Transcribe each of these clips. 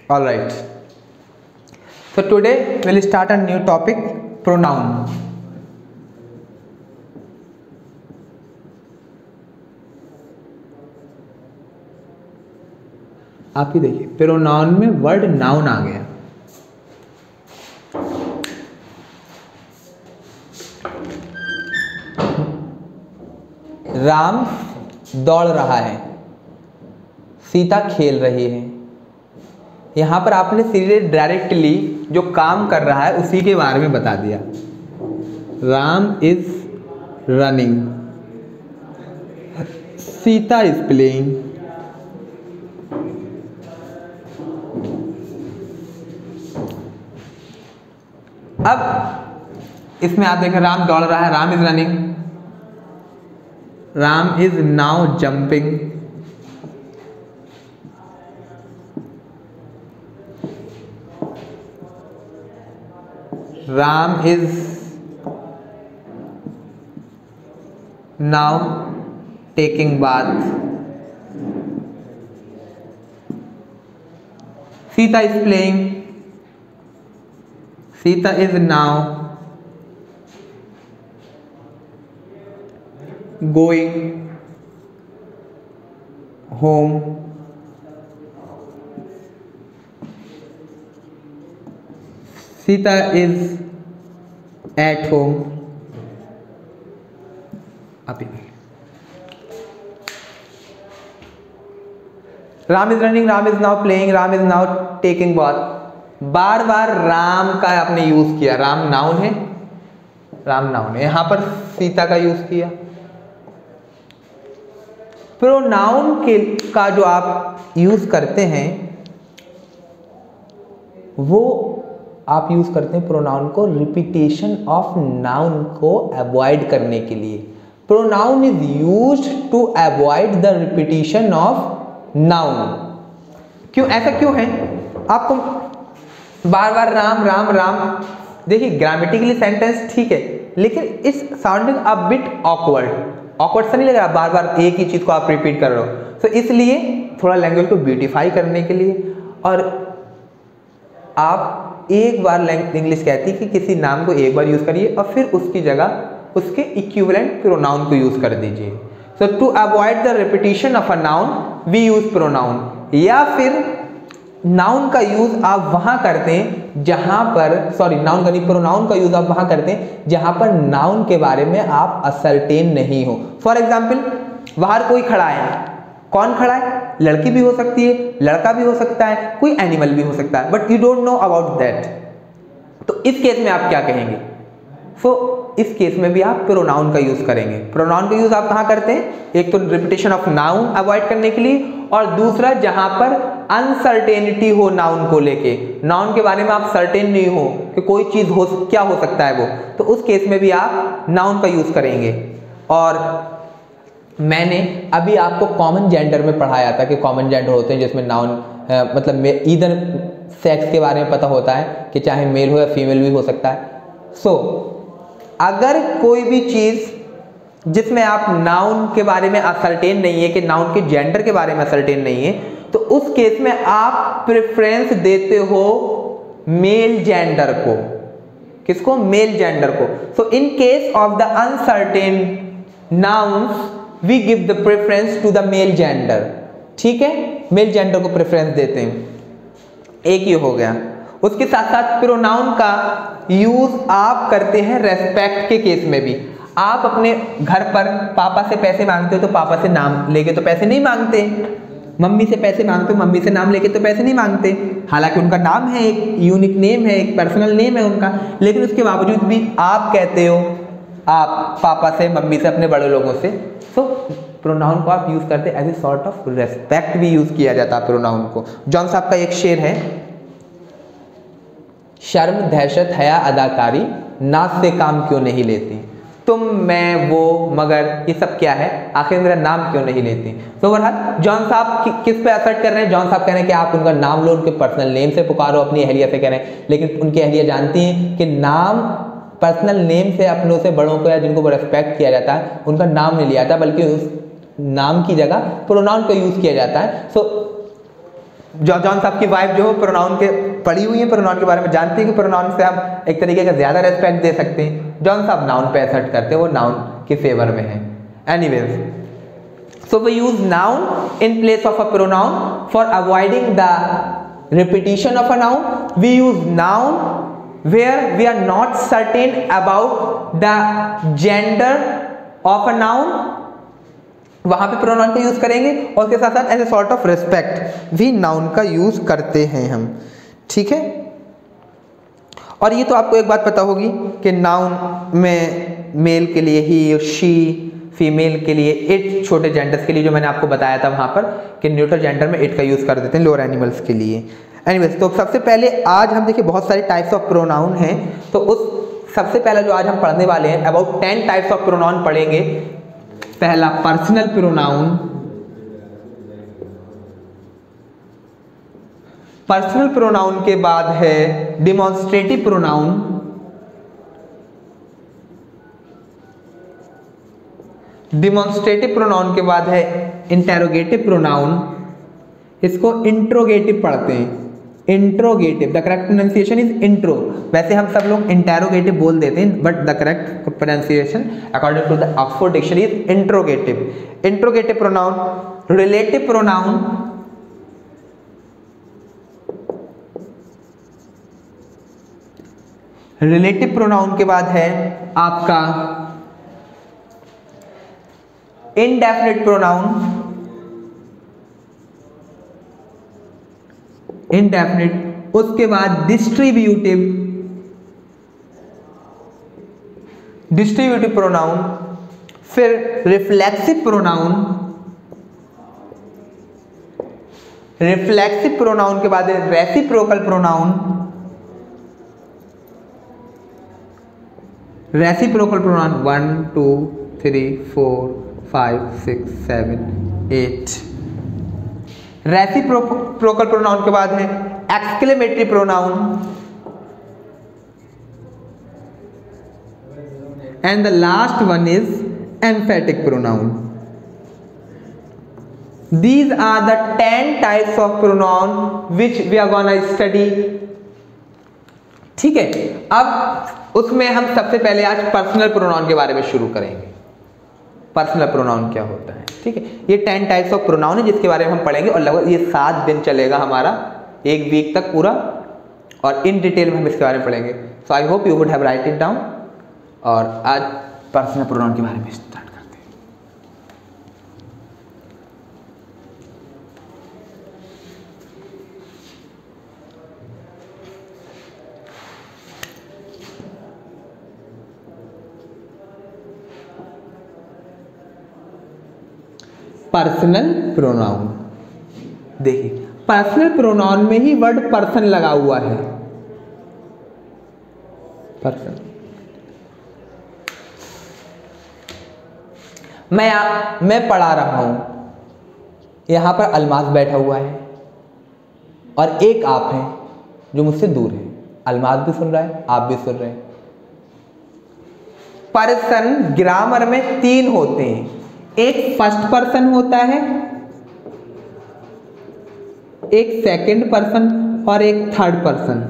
All right. So today we'll start a new topic, pronoun. आप ही देखिए, pronoun में word noun आ गया। राम दौड़ रहा है, सीता खेल रही है। यहाँ पर आपने सीधे डायरेक्टली जो काम कर रहा है उसी के बारे में बता दिया। Ram is running, Sita is playing. अब इसमें आप देखें, राम दौड़ रहा है, Ram is running, Ram is now jumping, Ram is now taking bath, Sita is playing, Sita is now going home, Sita is at home. Ram is running, Ram is now playing, Ram is now taking bath. बार बार राम का आपने use किया, Ram noun है, Ram noun है, यहां पर सीता का use किया। Pronoun के का जो आप यूज करते हैं वो आप यूज करते हैं प्रोनाउन को रिपीटेशन ऑफ नाउन को अवॉइड करने के लिए। Pronoun is used to avoid the repetition of noun. क्यों, ऐसा क्यों है? आपको बार बार राम राम राम, देखिए ग्रामेटिकली सेंटेंस ठीक है, लेकिन इस साउंडिंग अ बिट ऑकवर्ड सा नहीं लग रहा? बार बार एक ही चीज को आप रिपीट कर रहे हो। तो इसलिए थोड़ा लैंग्वेज को ब्यूटीफाई करने के लिए, और आप एक बार इंग्लिश कहती है कि किसी नाम को एक बार यूज करिए और फिर उसकी जगह उसके इक्विवेलेंट प्रोनाउन को यूज कर दीजिए। So to avoid the repetition of a noun we use pronoun, या फिर नाउन का यूज आप वहां करते हैं जहां पर, सॉरी नाउन का नहीं, प्रोनाउन का यूज आप वहां करते हैं जहां पर नाउन के बारे में आप असर्टेन नहीं हो। फॉर एग्जाम्पल, बाहर कोई खड़ा है, कौन खड़ा है? लड़की भी हो सकती है, लड़का भी हो सकता है, कोई एनिमल भी हो सकता है, but you don't know about that. तो इस केस में आप क्या कहेंगे? इस केस में भी आप प्रोनाउन का यूज करेंगे। प्रोनाउन का यूज आप कहां करते हैं? एक तो रिपीटेशन ऑफ नाउन अवॉइड करने के लिए, और दूसरा जहां पर अनसर्टेनिटी हो नाउन को लेके, नाउन के बारे में आप सर्टेन नहीं हो कि कोई चीज हो क्या हो सकता है वो, तो उस केस में भी आप नाउन का यूज करेंगे। और मैंने अभी आपको कॉमन जेंडर में पढ़ाया था कि कॉमन जेंडर होते हैं जिसमें नाउन मतलब ईदर सेक्स के बारे में पता होता है कि चाहे मेल हो या फीमेल भी हो सकता है। अगर कोई भी चीज जिसमें आप नाउन के बारे में असर्टेन नहीं है, कि नाउन के जेंडर के बारे में असर्टेन नहीं है, तो उस केस में आप प्रेफरेंस देते हो मेल जेंडर को। किसको? मेल जेंडर को। So in case of the uncertain nouns we give the preference to the male gender. ठीक है, मेल जेंडर को प्रेफरेंस देते हैं। एक ही हो गया। उसके साथ साथ प्रोनाउन का यूज आप करते हैं रेस्पेक्ट के केस में भी। आप अपने घर पर पापा से पैसे मांगते हो तो पापा से नाम लेके तो पैसे नहीं मांगते, मम्मी से पैसे मांगते हो मम्मी से नाम लेके तो पैसे नहीं मांगते। हालांकि उनका नाम है, एक यूनिक नेम है, एक पर्सनल नेम है उनका, लेकिन उसके बावजूद भी आप कहते हो आप पापा से, मम्मी से, अपने बड़े लोगों से। प्रोनाउन को आप यूज करते as a sort of respect भी यूज किया जाता है प्रोनाउन को। जॉन साहब का एक शेर है, शर्म दहशत हया अदाकारी नाज से काम क्यों नहीं लेती, तुम मैं वो मगर ये सब क्या है, आखिर मेरा नाम क्यों नहीं लेती। तो बहरहाल जॉन साहब किस पे असर्ट कर रहे हैं? जॉन साहब कह रहे हैं कि आप उनका नाम लो, उनके पर्सनल नेम से पुकारो, अपनी अहलिया से कह रहे हैं, लेकिन उनकी अहलिया जानती हैं कि नाम पर्सनल नेम से अपनों से बड़ों को या जिनको रेस्पेक्ट किया जाता है उनका नाम नहीं लिया जाता, बल्कि उस नाम की जगह प्रोनाउन का यूज किया जाता है। जॉन साहब की वाइफ जो प्रोनाउन के पढ़ी हुई है, प्रोनाउन के बारे में जानती है कि प्रोनाउन से हम एक तरीके का ज्यादा रेस्पेक्ट दे सकते हैं। जॉन साहब नाउन पे असर्ट करते हैं, वो नाउन के फेवर में है। Anyways, so we use noun in place of a pronoun for avoiding the repetition of a noun. We use noun where we are not certain about the gender of a noun, वहां पे pronoun का use करेंगे, और उसके साथ साथ as a sort of respect भी noun का यूज करते हैं हम, ठीक है। और ये तो आपको एक बात पता होगी कि नाउन में मेल के लिए ही, शी, फीमेल के लिए इट, छोटे जेंडर्स के लिए जो मैंने आपको बताया था वहां पर कि न्यूट्रल जेंडर में इट का यूज कर देते हैं लोअर एनिमल्स के लिए। एनीवेज, तो सबसे पहले आज हम देखिए बहुत सारे टाइप्स ऑफ प्रोनाउन हैं, तो उस सबसे पहला जो आज हम पढ़ने वाले हैं अबाउट 10 टाइप्स ऑफ प्रोनाउन पढ़ेंगे। पहला पर्सनल प्रोनाउन। पर्सनल प्रोनाउन के बाद है डिमॉन्स्ट्रेटिव प्रोनाउन। डिमॉन्स्ट्रेटिव प्रोनाउन के बाद है इंटेरोगेटिव प्रोनाउन। इसको इंट्रोगेटिव पढ़ते हैं, interrogative. The correct pronunciation is intro. वैसे हम सब लोग इंटेरोगेटिव बोल देते हैं, but the correct pronunciation according to the Oxford dictionary is interrogative. Interrogative pronoun. Relative pronoun. Relative pronoun के बाद है आपका इंडेफिनिट प्रोनाउन। इंडेफिनिट। उसके बाद डिस्ट्रीब्यूटिव। Distributive pronoun. फिर रिफ्लेक्सिव प्रोनाउन। रिफ्लेक्सिव प्रोनाउन के बाद reciprocal pronoun. Reciprocal pronoun 1 2 3 4 5 6 7 8। Reciprocal pronoun के बाद है exclamatory pronoun. And the last one is emphatic pronoun. These are the 10 types of pronoun which we are gonna study. ठीक है, अब उसमें हम सबसे पहले आज पर्सनल प्रोनाउन के बारे में शुरू करेंगे। पर्सनल प्रोनाउन क्या होता है, ठीक है। ये 10 टाइप्स ऑफ प्रोनाउन है जिसके बारे में हम पढ़ेंगे, और लगभग ये 7 दिन चलेगा हमारा, 1 वीक तक पूरा, और इन डिटेल में हम इसके बारे में पढ़ेंगे। So I hope you would have write it down. और आज पर्सनल प्रोनाउन के बारे में स्टार्ट करते हैं। Personal pronoun. देखिए, पर्सनल प्रोनाउन में ही वर्ड पर्सन लगा हुआ है। पर्सन। मैं पढ़ा रहा हूं, यहां पर अलमास बैठा हुआ है और एक आप हैं जो मुझसे दूर है। अलमास भी सुन रहा है, आप भी सुन रहे हैं। पर्सन ग्रामर में 3 होते हैं, एक फर्स्ट पर्सन होता है, एक सेकंड पर्सन और एक थर्ड पर्सन।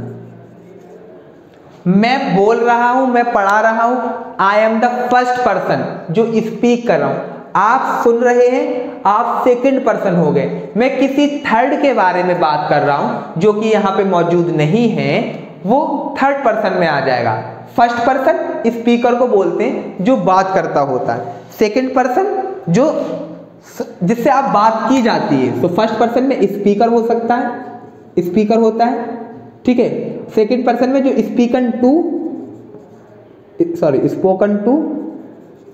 मैं बोल रहा हूं, मैं पढ़ा रहा हूं, आई एम द फर्स्ट पर्सन जो स्पीक कर रहा हूं। आप सुन रहे हैं, आप सेकंड पर्सन हो गए। मैं किसी थर्ड के बारे में बात कर रहा हूं जो कि यहां पे मौजूद नहीं है, वो थर्ड पर्सन में आ जाएगा। फर्स्ट पर्सन स्पीकर को बोलते हैं जो बात करता होता है। सेकंड पर्सन जो जिससे आप बात की जाती है। तो फर्स्ट पर्सन में स्पीकर हो सकता है, स्पीकर होता है, ठीक है। सेकंड पर्सन में जो स्पोकन टू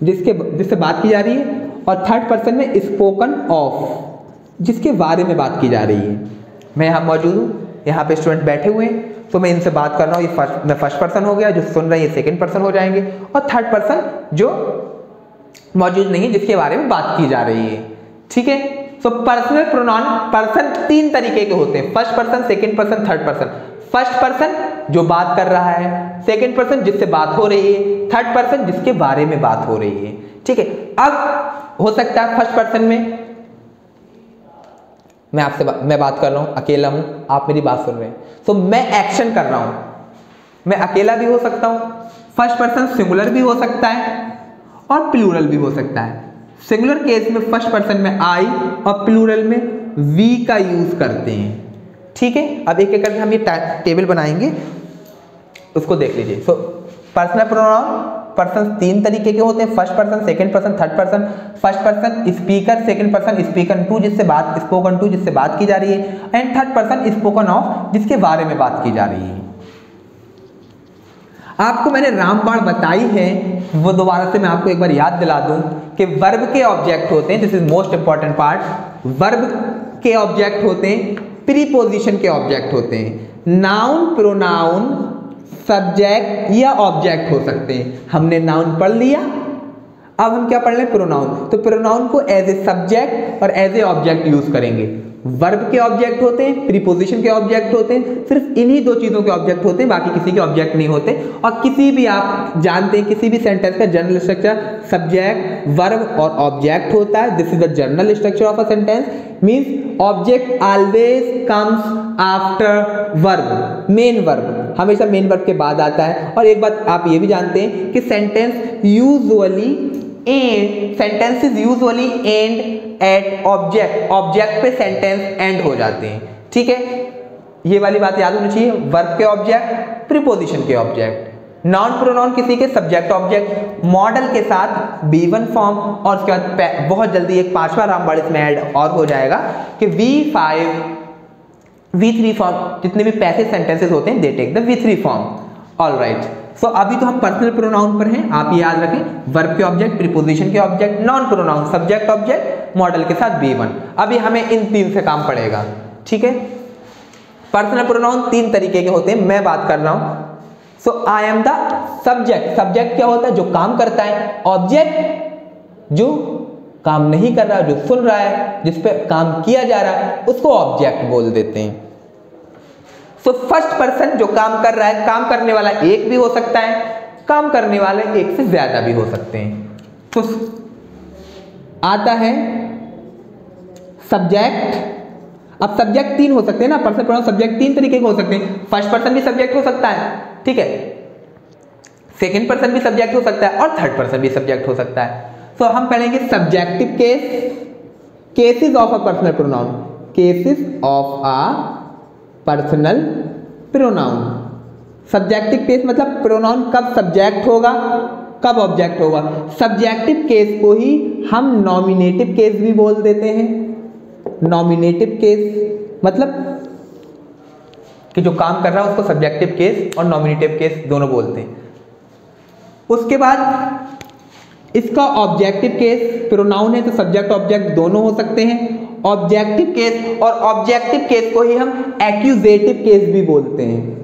जिससे बात की जा रही है, और थर्ड पर्सन में स्पोकन ऑफ जिसके बारे में बात की जा रही है। मैं यहाँ मौजूद हूँ, यहाँ पे स्टूडेंट बैठे हुए हैं, तो मैं इनसे बात कर रहा हूँ। ये मैं फर्स्ट पर्सन हो गया, जो सुन रहे हैं सेकंड पर्सन हो जाएंगे, और थर्ड पर्सन जो मौजूद नहीं है जिसके बारे में बात की जा रही है, ठीक है। तो पर्सनल प्रोनाउन, पर्सन 3 तरीके के होते हैं, first person, second person, third person. First person जो बात कर रहा है, सेकंड पर्सन जिससे बात हो रही है, थर्ड पर्सन जिसके बारे में बात हो रही है, ठीक है। अब हो सकता है फर्स्ट पर्सन में मैं बात कर रहा हूं, अकेला हूं, आप मेरी बात सुन रहे हैं, तो मैं एक्शन कर रहा हूं, मैं अकेला भी हो सकता हूं, फर्स्ट पर्सन सिंगुलर भी हो सकता है और प्लूरल भी हो सकता है। सिंगुलर केस में फर्स्ट पर्सन में आई और प्लूरल में वी का यूज करते हैं। ठीक है, अब एक एक करके हम ये टेबल बनाएंगे, उसको देख लीजिए। सो पर्सनल प्रोनाउन पर्सन तीन तरीके के होते हैं, first person, second person, third person. First person speaker, second person speaker to जिससे बात स्पोकन टू जिससे बात की जा रही है, and third person spoken of जिसके बारे में बात की जा रही है। आपको मैंने रामबाण बताई है, वो दोबारा से मैं आपको एक बार याद दिला दूं कि वर्ब के ऑब्जेक्ट होते हैं, this is most important part. Verb के ऑब्जेक्ट होते हैं, प्रीपोजिशन के ऑब्जेक्ट होते हैं। नाउन, प्रोनाउन, सब्जेक्ट या ऑब्जेक्ट हो सकते हैं। हमने नाउन पढ़ लिया, अब हम क्या पढ़ रहे हैं? प्रोनाउन। तो प्रोनाउन को एज ए सब्जेक्ट और एज ए ऑब्जेक्ट यूज करेंगे। वर्ब के ऑब्जेक्ट होते हैं, प्रीपोजिशन के ऑब्जेक्ट होते हैं, सिर्फ इन्हीं दो चीजों के ऑब्जेक्ट होते हैं, बाकी किसी के ऑब्जेक्ट नहीं होते। और किसी भी आप जानते हैं किसी भी सेंटेंस का जनरल स्ट्रक्चर सब्जेक्ट, वर्ब और ऑब्जेक्ट होता है। This is the general structure of a sentence, means object always comes after verb. Main verb हमेशा मेन वर्ब के बाद आता है। और एक बात आप ये भी जानते हैं कि sentences usually end at object, object पे सेंटेंस एंड हो जाते हैं। ठीक है, ये वाली बात याद होनी चाहिए। वर्ब के ऑब्जेक्ट, प्रीपोजिशन के ऑब्जेक्ट, नाउन प्रोनाउन किसी के सब्जेक्ट ऑब्जेक्ट, मॉडल के साथ B1 फॉर्म, और उसके बाद बहुत जल्दी एक पांचवा रामबाण इसमें ऐड और हो जाएगा कि V5 V3 फॉर्म। जितने भी पैसिव सेंटेंसेस होते हैं they take the V3 form. Alright, so अभी तो हम पर्सनल प्रोनाउन पर हैं, आप ये याद रखें। वर्ब के ऑब्जेक्ट, प्रीपोजिशन के object, non pronoun subject object, model के साथ B1। अभी हमें इन तीन से काम पड़ेगा। ठीक है, पर्सनल प्रोनाउन तीन तरीके के होते हैं, मैं बात कर रहा हूं। So I am the subject. Subject क्या होता है? जो काम करता है। ऑब्जेक्ट जो काम नहीं कर रहा, जो सुन रहा है, जिस पे काम किया जा रहा है, उसको ऑब्जेक्ट बोल देते हैं। सो फर्स्ट पर्सन जो काम कर रहा है, काम करने वाला एक भी हो सकता है, काम करने वाले एक से ज्यादा भी हो सकते हैं। तो आता है सब्जेक्ट। अब सब्जेक्ट तीन हो सकते हैं ना, पर्सनल प्रोनाउन सब्जेक्ट तीन तरीके के हो सकते हैं। फर्स्ट पर्सन भी सब्जेक्ट हो सकता है, ठीक है, सेकंड पर्सन भी सब्जेक्ट हो सकता है और थर्ड पर्सन भी सब्जेक्ट हो सकता है। तो हम पढ़ेंगे subjective case, cases of a personal pronoun, cases of a personal pronoun. Subjective case मतलब प्रोनाउन कब सब्जेक्ट होगा, कब ऑब्जेक्ट होगा। सब्जेक्टिव केस को ही हम नॉमिनेटिव केस भी बोल देते हैं। नॉमिनेटिव केस मतलब कि जो काम कर रहा है उसको सब्जेक्टिव केस और नॉमिनेटिव केस दोनों बोलते हैं। उसके बाद इसका ऑब्जेक्टिव केस, प्रोनाउन है तो सब्जेक्ट ऑब्जेक्ट दोनों हो सकते हैं। ऑब्जेक्टिव केस, और ऑब्जेक्टिव केस को ही हम एक्यूजेटिव केस भी बोलते हैं।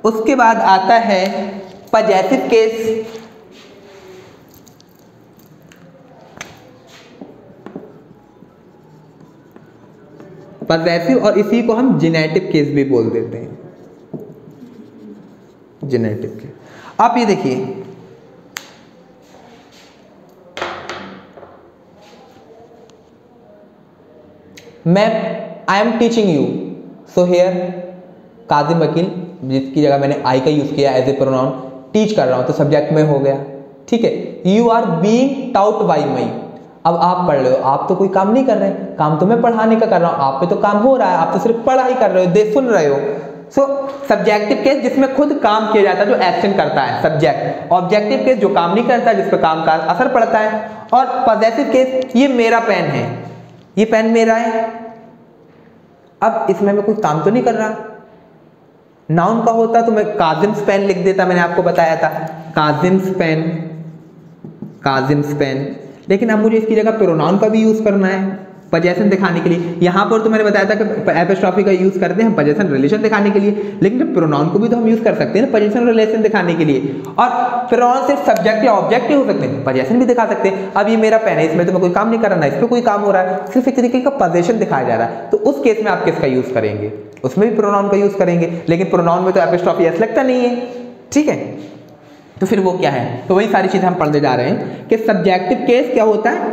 उसके बाद आता है पजेसिव केस। पजेसिव, और इसी को हम जेनेटिव केस भी बोल देते हैं। जेनेटिव केस, आप ये देखिए, मैं I am teaching you, so here Kazim वकील, जिसकी जगह मैंने आई का यूज किया एज ए प्रोनाउन, टीच कर रहा हूं तो सब्जेक्ट में हो गया। ठीक है, you are being taught by me. अब आप पढ़ रहे हो, आप तो कोई काम नहीं कर रहे, काम तो मैं पढ़ाने का कर रहा हूं, आप पे तो काम हो रहा है, आप तो सिर्फ पढ़ाई कर रहे हो, दे सुन रहे हो। सो सब्जेक्टिव केस जिसमें खुद काम किया जाता है, जो एक्शन करता है, सब्जेक्ट। ऑब्जेक्टिव केस जो काम नहीं करता, जिस पे काम का असर पड़ता है। और पजेसिव केस, ये मेरा पेन है, ये पेन मेरा है, अब इसमें मैं कोई काम तो नहीं कर रहा। नाउन का होता तो मैं काजिम्स पेन लिख देता, मैंने आपको बताया था काजिम्स पेन, काजिम्स पेन। लेकिन अब मुझे इसकी जगह प्रोनाउन का भी यूज करना है पजेशन दिखाने के लिए। यहाँ पर तो मैंने बताया था कि एपोस्ट्रोफी का यूज करते हैं हम पजेशन रिलेशन दिखाने के लिए, लेकिन जब प्रोनाउन को भी तो हम यूज कर सकते हैं ना पजेशन रिलेशन दिखाने के लिए। और प्रोनाउन सिर्फ सब्जेक्ट या ऑब्जेक्ट ही हो सकते हैं, पजेशन भी दिखा सकते हैं। अब ये मेरा पेन है, इसमें तो मैं कोई काम नहीं कर रहा, ना इस पर कोई काम हो रहा है, सिर्फ एक तरीके का पजेशन दिखाया जा रहा है। तो उस केस में आप किसका यूज करेंगे? उसमें भी प्रोनाउन का यूज करेंगे, लेकिन प्रोनाउन में तो एपोस्ट्रोफी एस लगता नहीं है। ठीक है, तो फिर वो क्या है, तो वही सारी चीजें हम पढ़ने जा रहे हैं कि सब्जेक्टिव केस क्या होता है,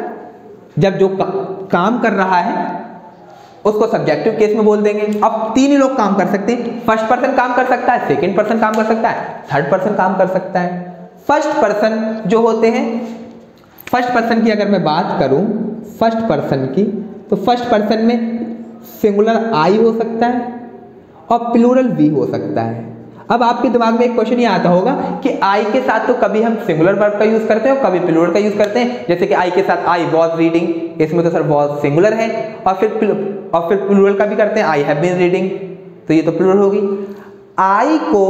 जब जो काम कर रहा है उसको सब्जेक्टिव केस में बोल देंगे। अब तीन ही लोग काम कर सकते हैं, फर्स्ट पर्सन काम कर सकता है, सेकंड पर्सन काम कर सकता है, थर्ड पर्सन काम कर सकता है। फर्स्ट पर्सन जो होते हैं, फर्स्ट पर्सन की अगर मैं बात करूं फर्स्ट पर्सन की, तो फर्स्ट पर्सन में सिंगुलर आई हो सकता है और प्लूरल वी हो सकता है। अब आपके दिमाग में एक क्वेश्चन ये आता होगा कि आई के साथ तो कभी हम सिंगुलर वर्ब का यूज करते हैं और कभी प्लूरल का यूज करते हैं, जैसे कि आई के साथ आई वॉज रीडिंग, इसमें तो सर वॉज सिंगुलर है, और फिर प्लूरल का भी करते हैं, आई हैव बीन रीडिंग, तो ये तो प्लूरल होगी। आई को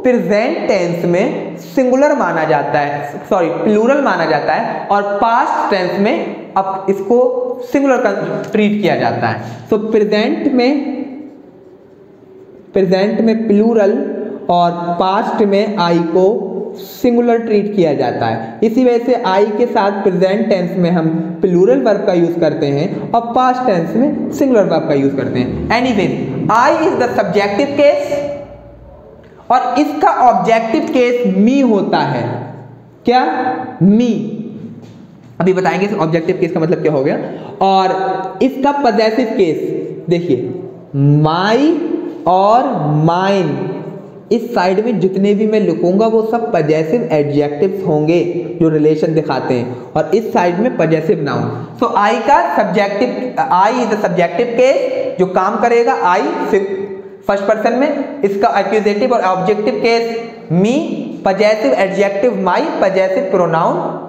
प्रेजेंट टेंस में सिंगुलर माना जाता है, सॉरी प्लूरल माना जाता है, और पास्ट टेंस में अब इसको सिंगुलर का ट्रीट किया जाता है। तो प्रेजेंट में प्लूरल और पास्ट में आई को सिंगुलर ट्रीट किया जाता है। इसी वजह से आई के साथ प्रेजेंट टेंस में हम प्लूरल वर्ब का यूज करते हैं और पास्ट टेंस में सिंगुलर वर्ब का यूज करते हैं। Anyways, I is the subjective case और इसका ऑब्जेक्टिव केस मी होता है। क्या? मी। अभी बताएंगे ऑब्जेक्टिव केस का मतलब क्या हो गया। और इसका पजेसिव केस देखिए, माई और माइन, इस साइड में जितने भी मैं लिखूंगा वो सब पजेसिव एडजेक्टिव्स होंगे जो रिलेशन दिखाते हैं, और इस साइड में पजेसिव नाउन। तो आई का subjective, I is the subjective case जो काम करेगा, आई फर्स्ट पर्सन में, इसका एक्यूजेटिव और ऑब्जेक्टिव केस मी, पजेसिव एडजेक्टिव माई, पजेसिव प्रोनाउन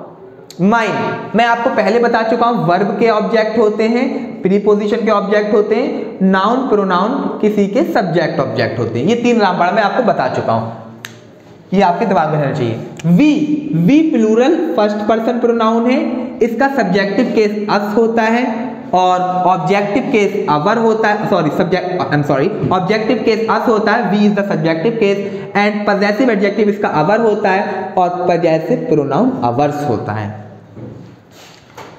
माइन। मैं आपको पहले बता चुका हूं वर्ब के ऑब्जेक्ट होते हैं, प्रीपोजिशन के ऑब्जेक्ट होते हैं, नाउन प्रोनाउन किसी के सब्जेक्ट ऑब्जेक्ट होते हैं। ये तीन रामबाण मैं आपको बता चुका हूं, ये आपके दिमाग में रहना चाहिए। We plural first person pronoun है, इसका सब्जेक्टिव केस अस होता है और ऑब्जेक्टिव केस अवर होता है, ऑब्जेक्टिव केस अस होता है, we is the subjective case, and possessive adjective इसका अवर होता है और पजेसिव प्रोनाउन अवर्स होता है।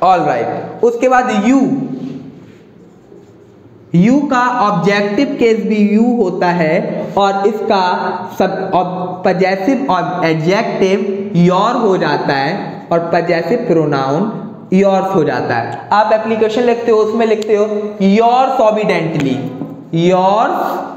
ऑल राइट, उसके बाद यू का ऑब्जेक्टिव केस भी यू होता है और इसका पजेसिव एडजेक्टिव योर हो जाता है और पजेसिव प्रोनाउन योर्स हो जाता है। आप एप्लीकेशन लिखते हो उसमें लिखते हो योर्स ऑबिडेंटली, योर्स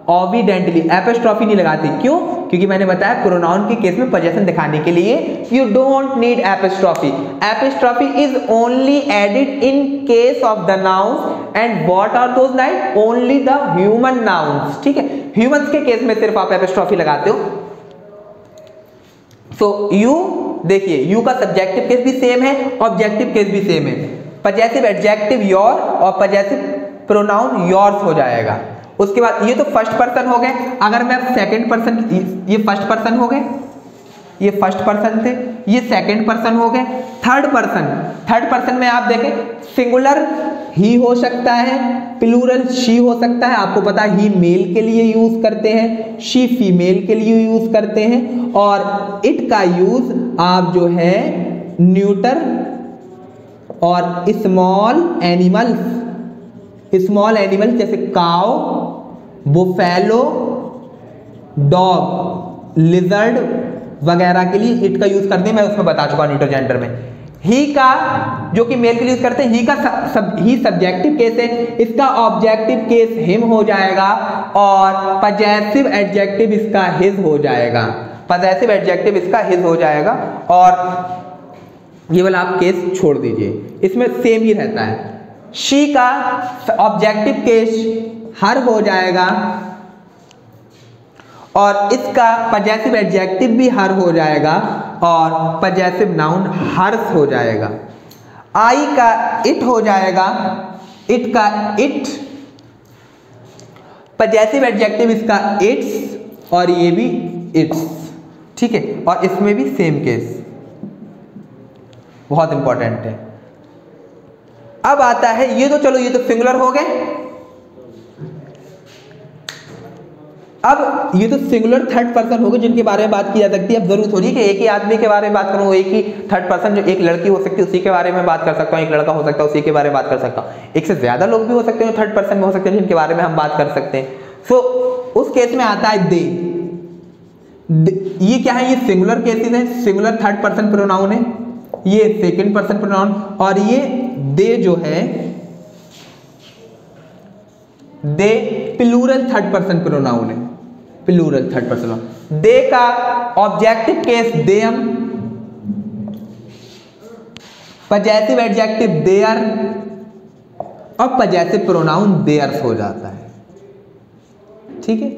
ऑबिडेंटली, एपोस्ट्रोफी नहीं लगाते। क्यों? क्योंकि मैंने बताया प्रोनाउन के केस में पजेशन दिखाने के लिए you don't need apostrophe. Apostrophe is only added in case of the nouns, and what are those nouns? Only the human nouns. ठीक है, ह्यूमंस के केस में सिर्फ आप एपोस्ट्रोफी लगाते हो। तो यू देखिए, यू का सब्जेक्टिव केस भी सेम है, ऑब्जेक्टिव केस भी सेम है, पजेसिव एडजेक्टिव योर और पजेसिव प्रोनाउन योर्स हो जाएगा। उसके बाद ये तो फर्स्ट पर्सन हो गए। अगर मैं सेकंड पर्सन, ये फर्स्ट पर्सन हो गए, ये फर्स्ट पर्सन थे, ये सेकंड पर्सन हो गए। थर्ड पर्सन में आप देखें सिंगुलर ही हो सकता है, प्लूरल शी हो सकता है। आपको पता है ही मेल के लिए यूज करते हैं, शी फीमेल के लिए यूज करते हैं, और इट का यूज आप जो है न्यूटर और स्मॉल एनिमल जैसे काउ, बुफेलो, डॉग, लिजर्ड वगैरह के लिए इट का यूज करते हैं। मैं उसमें बता चुका हूं न्यूटर जेंडर में। ही का जो कि मेल के लिए यूज करते हैं, ही का ही सब्जेक्टिव केस है, इसका ऑब्जेक्टिव केस हिम हो जाएगा और पजेसिव एडजेक्टिव इसका हिज हो जाएगा, पजेसिव एडजेक्टिव इसका हिज हो जाएगा। और ये वाला आप केस छोड़ दीजिए, इसमें सेम ही रहता है। शी का ऑब्जेक्टिव केस हर हो जाएगा और इसका पजेसिव एडजेक्टिव भी हर हो जाएगा और पजेसिव नाउन हर्स हो जाएगा। आई का इट हो जाएगा, इट का इट, पजेसिव एडजेक्टिव इसका इट्स और ये भी इट्स। ठीक है, और इसमें भी सेम केस, बहुत इंपॉर्टेंट है। अब आता है ये तो चलो, ये तो सिंगुलर हो गए। अब ये तो सिंगुलर थर्ड पर्सन हो गए जिनके बारे में बात की जा सकती है। अब जरूरत हो रही है कि एक ही आदमी के बारे में बात करूं, एक ही थर्ड पर्सन, जो एक लड़की हो सकती है उसी के बारे में बात कर सकता हूं, एक लड़का हो सकता है उसी के बारे में बात कर सकता हूं, एक से ज्यादा लोग भी हो सकते हैं थर्ड पर्सन में हो सकते हैं जिनके बारे में हम बात कर सकते हैं। सो उस केस में आता है ये क्या है, ये सिंगुलर केसेस है, सिंगुलर थर्ड पर्सन प्रोनाउन है, ये सेकंड पर्सन प्रोनाउन, और ये दे जो है they plural third person pronoun है, प्लूरल थर्ड पर्सन। दे का objective case them, possessive adjective their, और पजेसिव प्रोनाउन देयर्स हो जाता है। ठीक है,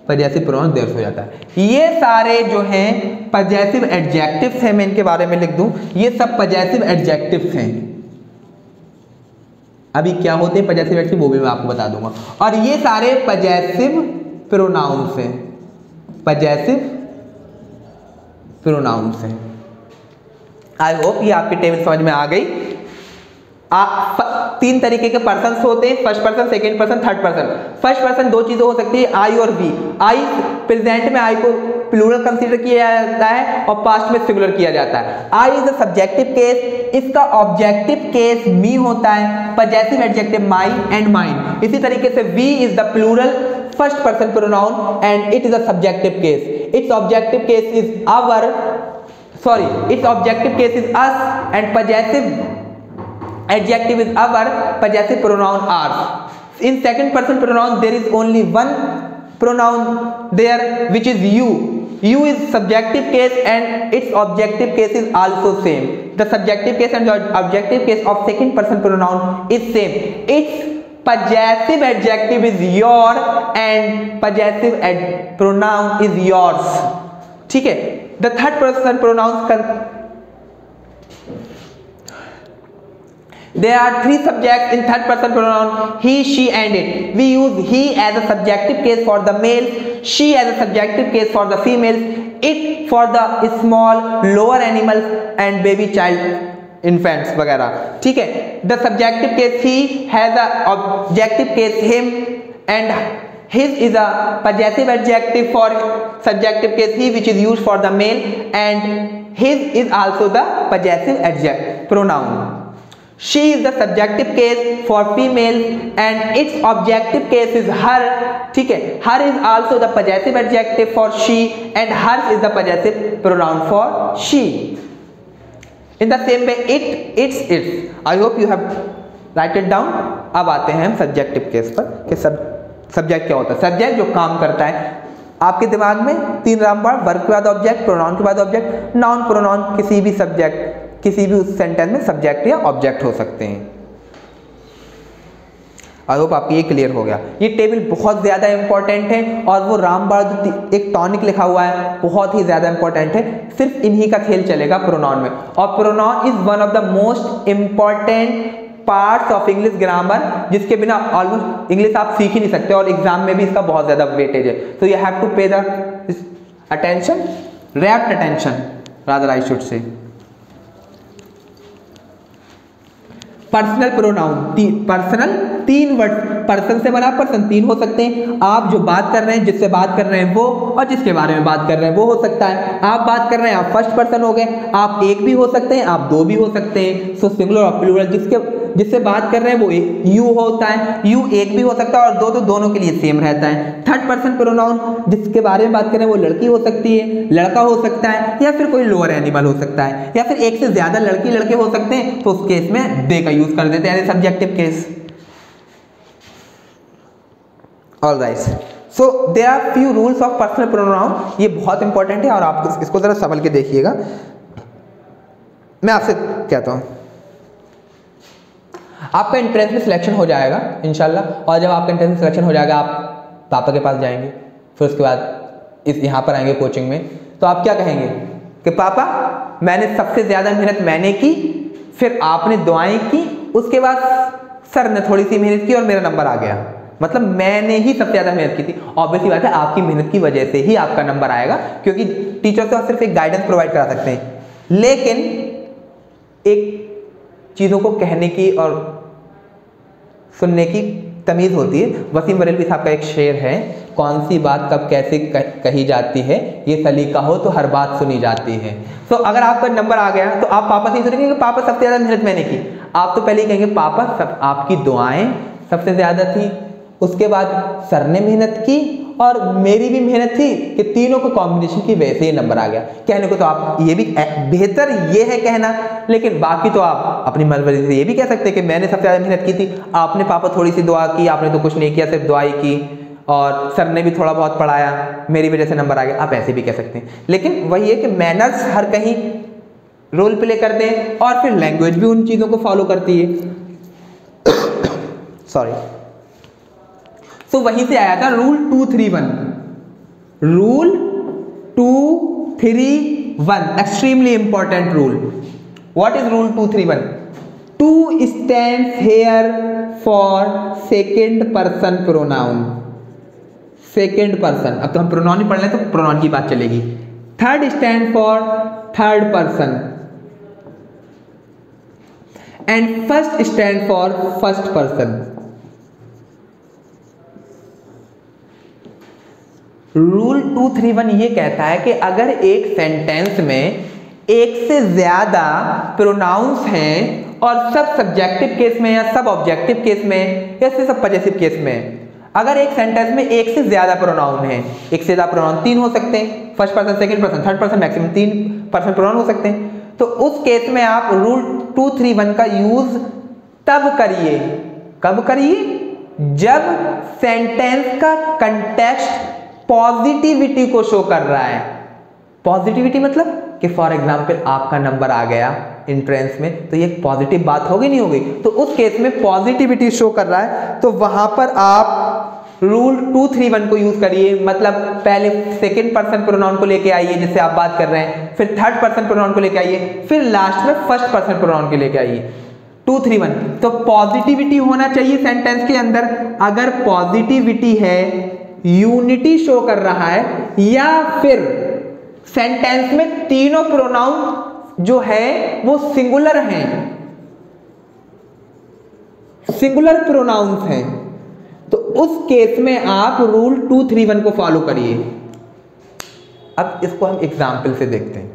पजेसिव प्रोनाउन देयर्स हो जाता है। ये सारे जो हैं पजेसिव एडजेक्टिव्स हैं, मैं इनके बारे में लिख दूं, ये सब पजेसिव एडजेक्टिव्स हैं। अभी क्या होते हैं पजेसिव एडजेक्टिव वो भी मैं आपको बता दूंगा। और ये सारे पजेसिव प्रोनाउंस हैं, पजेसिव प्रोनाउंस हैं। आई होप ये आपकी टेबल समझ में आ गई। तीन तरीके के पर्सन्स होते हैं, first person, second person, third person. First person दो चीजें हो सकती है, आई और वी। आई प्रेजेंट में आई को प्लूरल कंसीडर किया जाता है और पास्ट में सिंगुलर किया जाता है। I is the subjective case, इसका ऑब्जेक्टिव केस मी होता है, possessive adjective my and mine. इसी तरीके से we is the plural first person pronoun and it is a subjective case. Its objective case is our, sorry, its objective case is us and possessive adjective is our, possessive pronoun ours. In second person pronoun there is only one pronoun there which is you. You is subjective case and its objective case is also same. The subjective case and the objective case of second person pronoun is same. Its possessive adjective is your and possessive pronoun is yours. ठीक है। The third person pronouns there are three subjects in third person pronoun, he, she and it. We use he as a subjective case for the male, she as a subjective case for the females, it for the small lower animals and baby child, infants वगैरह। ठीक है। The subjective case he has a objective case him and his is a possessive adjective for subjective case he which is used for the male and his is also the possessive adjective pronoun. She is the subjective case for female and its objective case is her. ठीक है। her is also the possessive adjective for she and hers is the possessive pronoun for she. In the same way it, its, its. I hope you have write it down. अब आते हैं हम subjective case पर कि subject क्या होता है। Subject जो काम करता है, आपके दिमाग में तीन रामबाण, वर्ब के बाद ऑब्जेक्ट, प्रोनाउन के बाद ऑब्जेक्ट, नाउन प्रोनाउन, किसी भी सब्जेक्ट, किसी भी उस सेंटेंस में सब्जेक्ट या ऑब्जेक्ट हो सकते हैं। आई होप आपको ये क्लियर हो गया। ये टेबल बहुत ज़्यादा इंपॉर्टेंट है और वो रामबाण एक टॉनिक लिखा हुआ है, बहुत ही ज़्यादा इंपॉर्टेंट है। सिर्फ इन्हीं का खेल चलेगा प्रोनाउन में, और pronoun is one of the most important parts of English grammar, जिसके बिना ऑलमोस्ट इंग्लिश आप सीख ही नहीं सकते और एग्जाम में भी इसका बहुत ज्यादा वेटेज है। सो यू हैव टू पे the attention, wrapped attention rather I should say. Personal pronoun, personal तीन वर्ड, पर्सन से बना पर्सन तीन हो सकते हैं। आप जो बात कर रहे हैं, जिससे बात कर रहे हैं वो, और जिसके बारे में बात कर रहे हैं वो हो सकता है। आप बात कर रहे हैं, आप फर्स्ट पर्सन हो गए, आप एक भी हो सकते हैं, आप दो भी हो सकते हैं। सो सिंगुलर और प्लूरल, जिससे बात कर रहे हैं वो यू होता है, यू एक भी हो सकता है और दो तो दोनों के लिए सेम रहता है। थर्ड पर्सन प्रोनाउन, जिसके बारे में बात कर रहे हैं वो लड़की हो सकती है, लड़का हो सकता है, या फिर कोई लोअर एनिमल हो सकता है, या फिर एक से ज्यादा लड़की लड़के हो सकते हैं, तो उस केस में दे का यूज कर देते हैं subjective case. All right, so there are few rules of personal pronoun. ये बहुत इंपॉर्टेंट है और आप इसको जरा संभल के देखिएगा। मैं आपसे कहता हूं, आपका एंट्रेंस में सिलेक्शन हो जाएगा इंशाल्लाह, और जब आपका एंट्रेंस में सिलेक्शन हो जाएगा आप पापा के पास जाएंगे, फिर उसके बाद इस यहाँ पर आएंगे कोचिंग में, तो आप क्या कहेंगे कि पापा मैंने सबसे ज़्यादा मेहनत मैंने की, फिर आपने दुआएं की, उसके बाद सर ने थोड़ी सी मेहनत की और मेरा नंबर आ गया, मतलब मैंने ही सबसे ज़्यादा मेहनत की थी। ऑब्वियसली बात है आपकी मेहनत की वजह से ही आपका नंबर आएगा, क्योंकि टीचर तो सिर्फ एक गाइडेंस प्रोवाइड करा सकते हैं, लेकिन एक चीज़ों को कहने की और सुनने की तमीज़ होती है। वसीम बरेलवी साहब का एक शेर है, कौन सी बात कब कैसे कही जाती है, ये सलीका हो तो हर बात सुनी जाती है। तो अगर आपका नंबर आ गया तो आप पापा से सोचेंगे कि पापा सबसे ज़्यादा मेहनत मैंने की, आप तो पहले ही कहेंगे पापा सब आपकी दुआएं सबसे ज़्यादा थी, उसके बाद सर ने मेहनत की और मेरी भी मेहनत थी कि तीनों को कॉम्बिनेशन की वैसे ही नंबर आ गया। कहने को तो आप ये भी बेहतर ये है कहना, लेकिन बाकी तो आप अपनी मर्जी से ये भी कह सकते हैं कि मैंने सबसे ज़्यादा मेहनत की थी, आपने पापा थोड़ी सी दुआ की, आपने तो कुछ नहीं किया, सिर्फ दुआ ही की, और सर ने भी थोड़ा बहुत पढ़ाया, मेरी वजह से नंबर आ गया। आप ऐसे भी कह सकते हैं, लेकिन वही है कि मैनर्स हर कहीं रोल प्ले करते हैं और फिर लैंग्वेज भी उन चीज़ों को फॉलो करती है। सॉरी। तो वहीं से आया था rule 231। Rule 231 extremely important rule. What is rule 231? Two stands here for second person pronoun. Second person, अब तो हम प्रोनाउन ही पढ़ लें तो प्रोनाउन की बात चलेगी। Third stand for third person and first stand for first person. Rule 231 ये कहता है कि अगर एक सेंटेंस में एक से ज्यादा प्रोनाउंस हैं और सब सब्जेक्टिव केस में या सब ऑब्जेक्टिव केस में या सब पजेसिव केस में, अगर एक सेंटेंस में एक से ज्यादा प्रोनाउन है, एक से ज्यादा प्रोनाउन 3 हो सकते हैं, first person, second person, third person, maximum 3 person pronoun हो सकते हैं, तो उस केस में आप रूल 231 का यूज तब करिए, कब करिए? जब सेंटेंस का कंटेक्स्ट पॉजिटिविटी को शो कर रहा है। पॉजिटिविटी मतलब कि फॉर एग्जाम्पल आपका नंबर आ गया एंट्रेंस में, तो ये पॉजिटिव बात होगी नहीं होगी? तो उस केस में पॉजिटिविटी शो कर रहा है, तो वहां पर आप रूल 231 को यूज करिए। मतलब पहले सेकंड पर्सन प्रोनाउन को लेके आइए जिससे आप बात कर रहे हैं, फिर थर्ड पर्सन प्रोनाउन को लेके आइए, फिर लास्ट में फर्स्ट पर्सन प्रोनाउन को लेके आइए। 231 तो पॉजिटिविटी होना चाहिए सेंटेंस के अंदर। अगर पॉजिटिविटी है, यूनिटी शो कर रहा है, या फिर सेंटेंस में तीनों प्रोनाउन जो है वो सिंगुलर हैं, सिंगुलर प्रोनाउंस हैं, तो उस केस में आप रूल 231 को फॉलो करिए। अब इसको हम एग्जाम्पल से देखते हैं।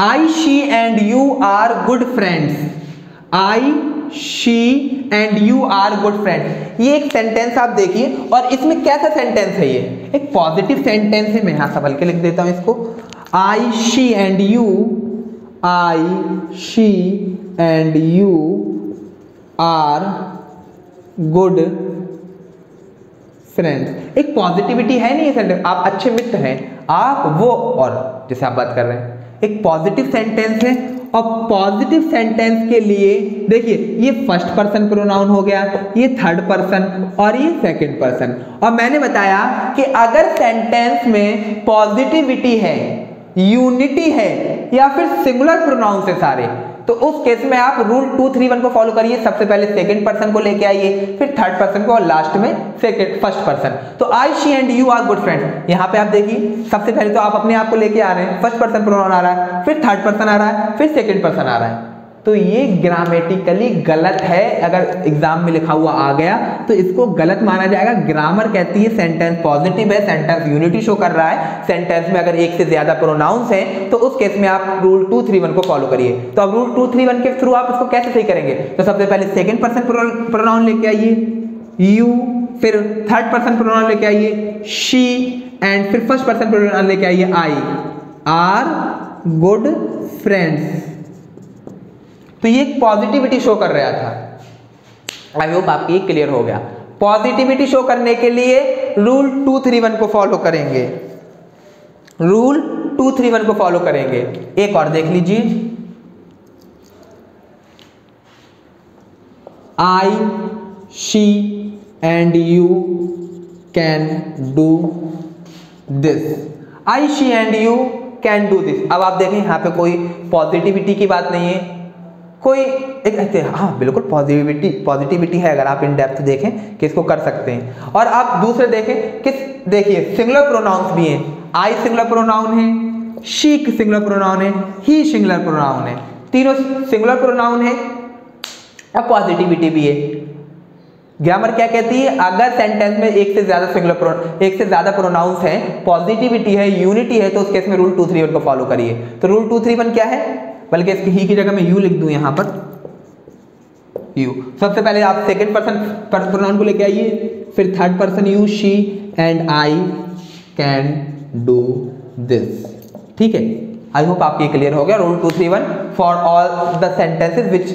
I, she and you are good friends. I, she and you are good friends। ये एक सेंटेंस आप देखिए, और इसमें कैसा सेंटेंस है? ये एक पॉजिटिव सेंटेंस है। मैं यहां संभल के लिख देता हूं इसको। I, she and you, I, she and you are good friends. एक पॉजिटिविटी है नहीं ये सेंटेंस, आप अच्छे मित्र हैं, आप, वो, और जैसे आप बात कर रहे हैं, एक पॉजिटिव सेंटेंस है। और पॉजिटिव सेंटेंस के लिए देखिए, ये फर्स्ट पर्सन प्रोनाउन हो गया, ये थर्ड पर्सन और ये सेकंड पर्सन। और मैंने बताया कि अगर सेंटेंस में पॉजिटिविटी है, यूनिटी है, या फिर सिंगुलर प्रोनाउन है सारे, तो उस केस में आप रूल 231 को फॉलो करिए। सबसे पहले सेकंड पर्सन को लेके आइए, फिर थर्ड पर्सन को, और लास्ट में फर्स्ट पर्सन। तो I, she and you are good friends. यहाँ पे आप देखिए, सबसे पहले तो आप अपने आप को लेके आ रहे हैं, फर्स्ट पर्सन प्रोनाउन आ रहा है, फिर थर्ड पर्सन आ रहा है, फिर सेकंड पर्सन आ रहा है। तो ये ग्रामेटिकली गलत है। अगर एग्जाम में लिखा हुआ आ गया तो इसको गलत माना जाएगा। ग्रामर कहती है सेंटेंस पॉजिटिव है, सेंटेंस यूनिटी शो कर रहा है, सेंटेंस में अगर एक से ज्यादा प्रोनाउंस हैं तो उस केस में आप रूल 231 को फॉलो करिए। तो अब रूल 231 के थ्रू आप इसको कैसे सही करेंगे? तो सबसे पहले सेकंड पर्सन प्रोनाउन लेके आइए, यू, फिर थर्ड पर्सन प्रोनाउन लेके आइए, शी, एंड फिर फर्स्ट पर्सन प्रोनाउन लेके आइए, आई आर गुड फ्रेंड्स। तो ये पॉजिटिविटी शो कर रहा था। आई होप आपकी क्लियर हो गया। पॉजिटिविटी शो करने के लिए रूल 231 को फॉलो करेंगे, रूल 231 को फॉलो करेंगे। एक और देख लीजिए, I, she and you can do this. I, she and you can do this. अब आप देखें यहाँ पे कोई पॉजिटिविटी की बात नहीं है, कोई एक, हाँ बिल्कुल पॉजिटिविटी है। अगर आप इन डेप्थ देखें कि इसको कर सकते हैं। और आप दूसरे देखें कि देखिए सिंगुलर प्रोनाउंस भी हैं। आई सिंगुलर प्रोनाउन है, शी सिंगुलर प्रोनाउन है, ही सिंगुलर प्रोनाउन है, तीनों सिंगुलर प्रोनाउन है और पॉजिटिविटी भी है। ग्रामर क्या कहती है, अगर सेंटेंस में एक से ज्यादा प्रोनाउंस हैं, पॉजिटिविटी है, यूनिटी है, तो उस केस में रूल 231 को फॉलो करिए। तो रूल 231 क्या है, बल्कि इसकी ही की जगह मैं यू लिख दूं यहां पर, यू। सबसे पहले आप सेकंड पर्सन प्रोनाउन को लेके आइए, फिर third person you, she and I can do this. ठीक है, आई होप आपके क्लियर हो गया। Rule 231 for all the sentences which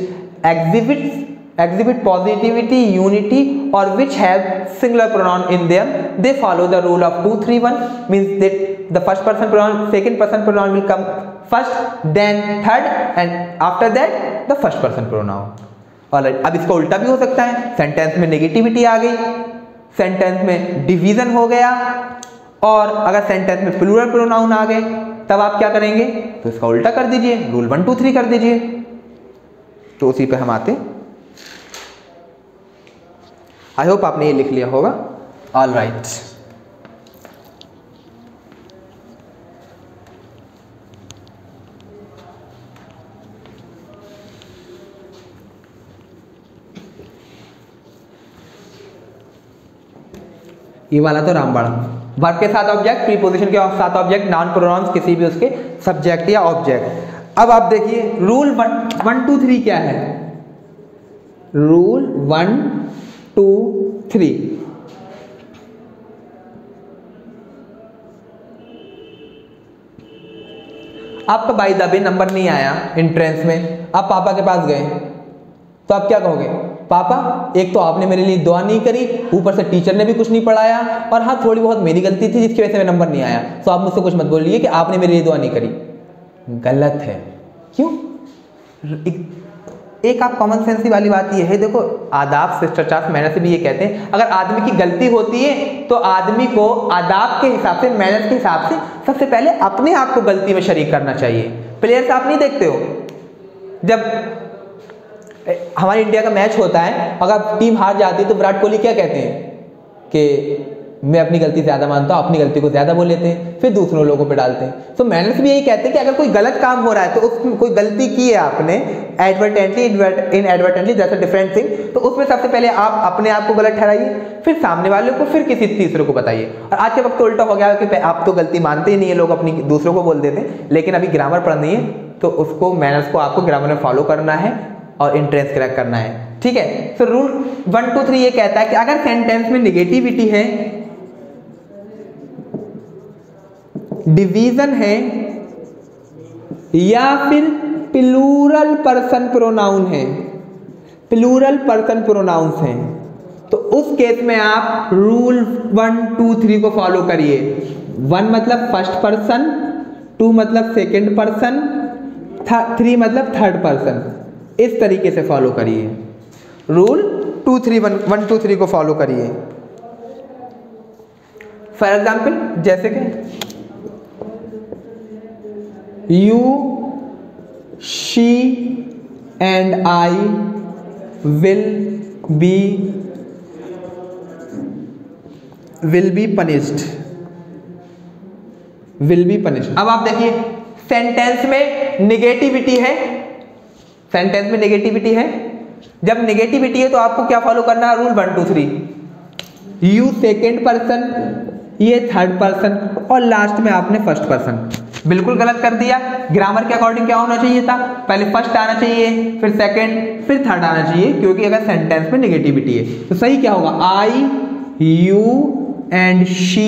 exhibit positivity, unity or which have singular pronoun in them, they follow the rule of 231, means that the first person pronoun, second person pronoun will come first, then third, and after that the first person pronoun. Alright, अब इसका उल्टा भी हो सकता है, sentence में negativity आ गई, sentence में डिवीजन हो गया, और अगर सेंटेंस में प्लूरल प्रोनाउन आ गए तब आप क्या करेंगे, तो इसका उल्टा कर दीजिए, रूल 1 2 3 कर दीजिए। तो उसी पे हम आते, आई होप आपने ये लिख लिया होगा। ऑल राइट, ये वाला तो रामबाण, वर्ब के साथ ऑब्जेक्ट, प्रीपोजिशन के साथ ऑब्जेक्ट, नाउन प्रोनाउंस किसी भी उसके सब्जेक्ट या ऑब्जेक्ट। अब आप देखिए रूल 1 2 3 क्या है, रूल 1 2 3। आपका बाय द वे नंबर नहीं आया एंट्रेंस में, आप पापा के पास गए तो आप क्या कहोगे, पापा एक तो आपने मेरे लिए दुआ नहीं करी, ऊपर से टीचर ने भी कुछ नहीं पढ़ाया, और हाँ थोड़ी बहुत मेरी गलती थी जिसकी वजह से मेरा नंबर नहीं आया, तो आप मुझसे कुछ मत बोलिए कि आपने मेरे लिए दुआ नहीं करी। गलत है। क्यों? एक आप कॉमन सेंस की वाली बात ये है, देखो आदाब शिष्टाचार मैनर से भी ये कहते हैं, अगर आदमी की गलती होती है तो आदमी को आदाब के हिसाब से, मैनर के हिसाब से सबसे पहले अपने आप को गलती में शरीक करना चाहिए। प्लेयर्स आप नहीं देखते हो, जब हमारे इंडिया का मैच होता है, अगर टीम हार जाती है तो विराट कोहली क्या कहते हैं कि मैं अपनी गलती ज्यादा मानता हूं, अपनी गलती को ज्यादा बोल लेते हैं, फिर दूसरों लोगों पे डालते हैं। तो मैनर्स भी यही कहते हैं कि अगर कोई गलत काम हो रहा है तो उसमें कोई गलती की है आपने, advertently inadvertently, that's a different thing, तो उसमें सबसे पहले आप अपने आप को गलत ठहराइए, फिर सामने वाले को, फिर किसी तीसरे को बताइए। और आज के वक्त तो उल्टा हो गया कि आप तो गलती मानते ही नहीं है, लोग अपनी दूसरों को बोल देते हैं, लेकिन अभी ग्रामर पढ़नी है तो उसको, मैनर्स को आपको ग्रामर में फॉलो करना है और एंट्रेंस क्रैक करना है। ठीक है, तो रूल 1 2 3 ये कहता है कि अगर सेंटेंस में नेगेटिविटी है, डिवीजन है, या फिर प्लूरल पर्सन प्रोनाउन है, प्लूरल पर्सन प्रोनाउंस हैं, तो उस केस में आप रूल 1 2 3 को फॉलो करिए। 1 मतलब फर्स्ट पर्सन, 2 मतलब सेकंड पर्सन, 3 मतलब थर्ड पर्सन, इस तरीके से फॉलो करिए। रूल 2 3 1 2 3 को फॉलो करिए। फॉर एग्जाम्पल जैसे कि you, she and I will be punished, will be punished। अब आप देखिए सेंटेंस में नेगेटिविटी है, सेंटेंस में नेगेटिविटी है, जब नेगेटिविटी है तो आपको क्या फॉलो करना है, रूल 1 2 3। यू सेकेंड पर्सन, ये थर्ड पर्सन, और लास्ट में आपने फर्स्ट पर्सन। बिल्कुल गलत कर दिया। ग्रामर के अकॉर्डिंग क्या होना चाहिए था, पहले फर्स्ट आना चाहिए, फिर सेकंड, फिर थर्ड आना चाहिए, क्योंकि अगर सेंटेंस में नेगेटिविटी है तो सही क्या होगा, I you and she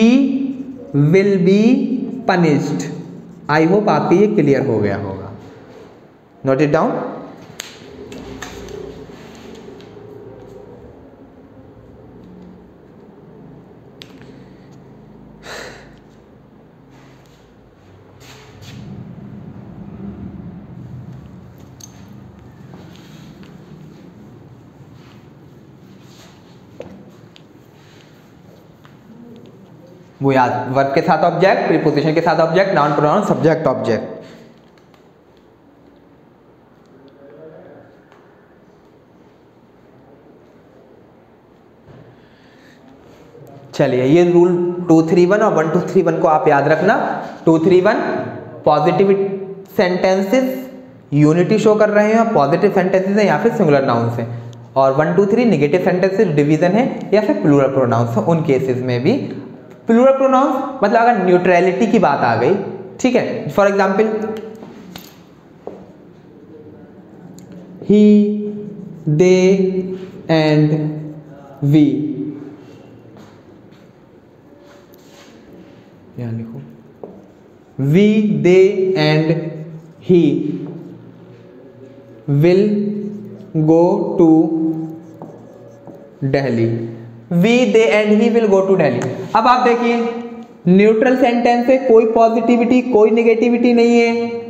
will be punished. I hope आपके ये क्लियर हो गया होगा। Note it down. वो याद, वर्ब के साथ ऑब्जेक्ट, प्रीपोजिशन के साथ object, noun pronoun, subject object. चलिए ये रूल 231 और 1231 को आप याद रखना। 231 पॉजिटिव सेंटेंसेस यूनिटी शो कर रहे हैं, पॉजिटिव सेंटेंसेस हैं या फिर सिंगुलर नाउन्स हैं, और 1 2 3 नेगेटिव सेंटेंसेस डिवीजन है या फिर प्लूरल प्रोनाउंस है, उन केसेस में भी प्लूरल प्रोनाउंस मतलब अगर न्यूट्रलिटी की बात आ गई, ठीक है, for example he, they and we, यहां लिखो we, they and he will go to Delhi, we, they and he will go to Delhi. अब आप देखिए न्यूट्रल सेंटेंस है, कोई पॉजिटिविटी कोई नेगेटिविटी नहीं है,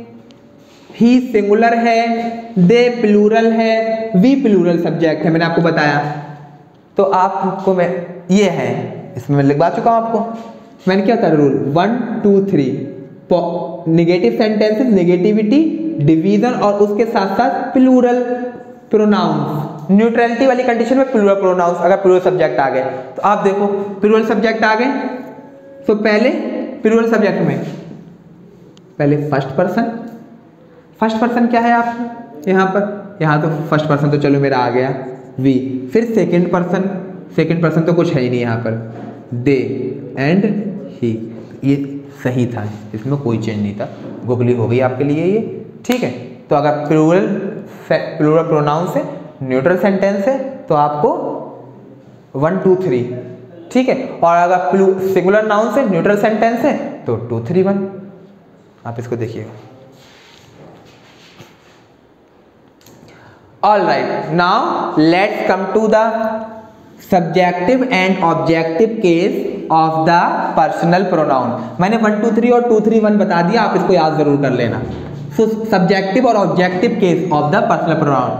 ही सिंगुलर है, दे प्लूरल है, वी प्लूरल सब्जेक्ट है, मैंने आपको बताया। तो आपको मैं ये है, इसमें मैं लिखवा चुका हूं आपको, मैंने क्या था rule 1 2 3 negative sentences negativity division और उसके साथ साथ प्लूरल प्रोनाउंस, न्यूट्रलिटी वाली कंडीशन में प्लूरल प्रोनाउंस, अगर प्लूरल सब्जेक्ट आ गए तो आप देखो प्लूरल सब्जेक्ट आ गए तो पहले प्लूरल सब्जेक्ट में पहले फर्स्ट पर्सन क्या है आप यहाँ पर, यहाँ तो फर्स्ट पर्सन तो चलो मेरा आ गया वी, फिर सेकंड पर्सन तो कुछ है ही नहीं यहाँ पर, दे एंड ही, ये सही था, इसमें कोई चेंज नहीं था, गुगली हो गई आपके लिए ये, ठीक है। तो अगर प्लूरल प्रोनाउंस है, न्यूट्रल सेंटेंस है तो आपको 1 2 3, ठीक है, और अगर सिंगुलर नाउन से न्यूट्रल सेंटेंस है तो 2 3 1। आप इसको देखिएगा। All right, now let's come to the subjective and objective case of the personal pronoun. मैंने 1 2 3 और 2 3 1 बता दिया, आप इसको याद जरूर कर लेना। सो सब्जेक्टिव और objective case of the personal pronoun,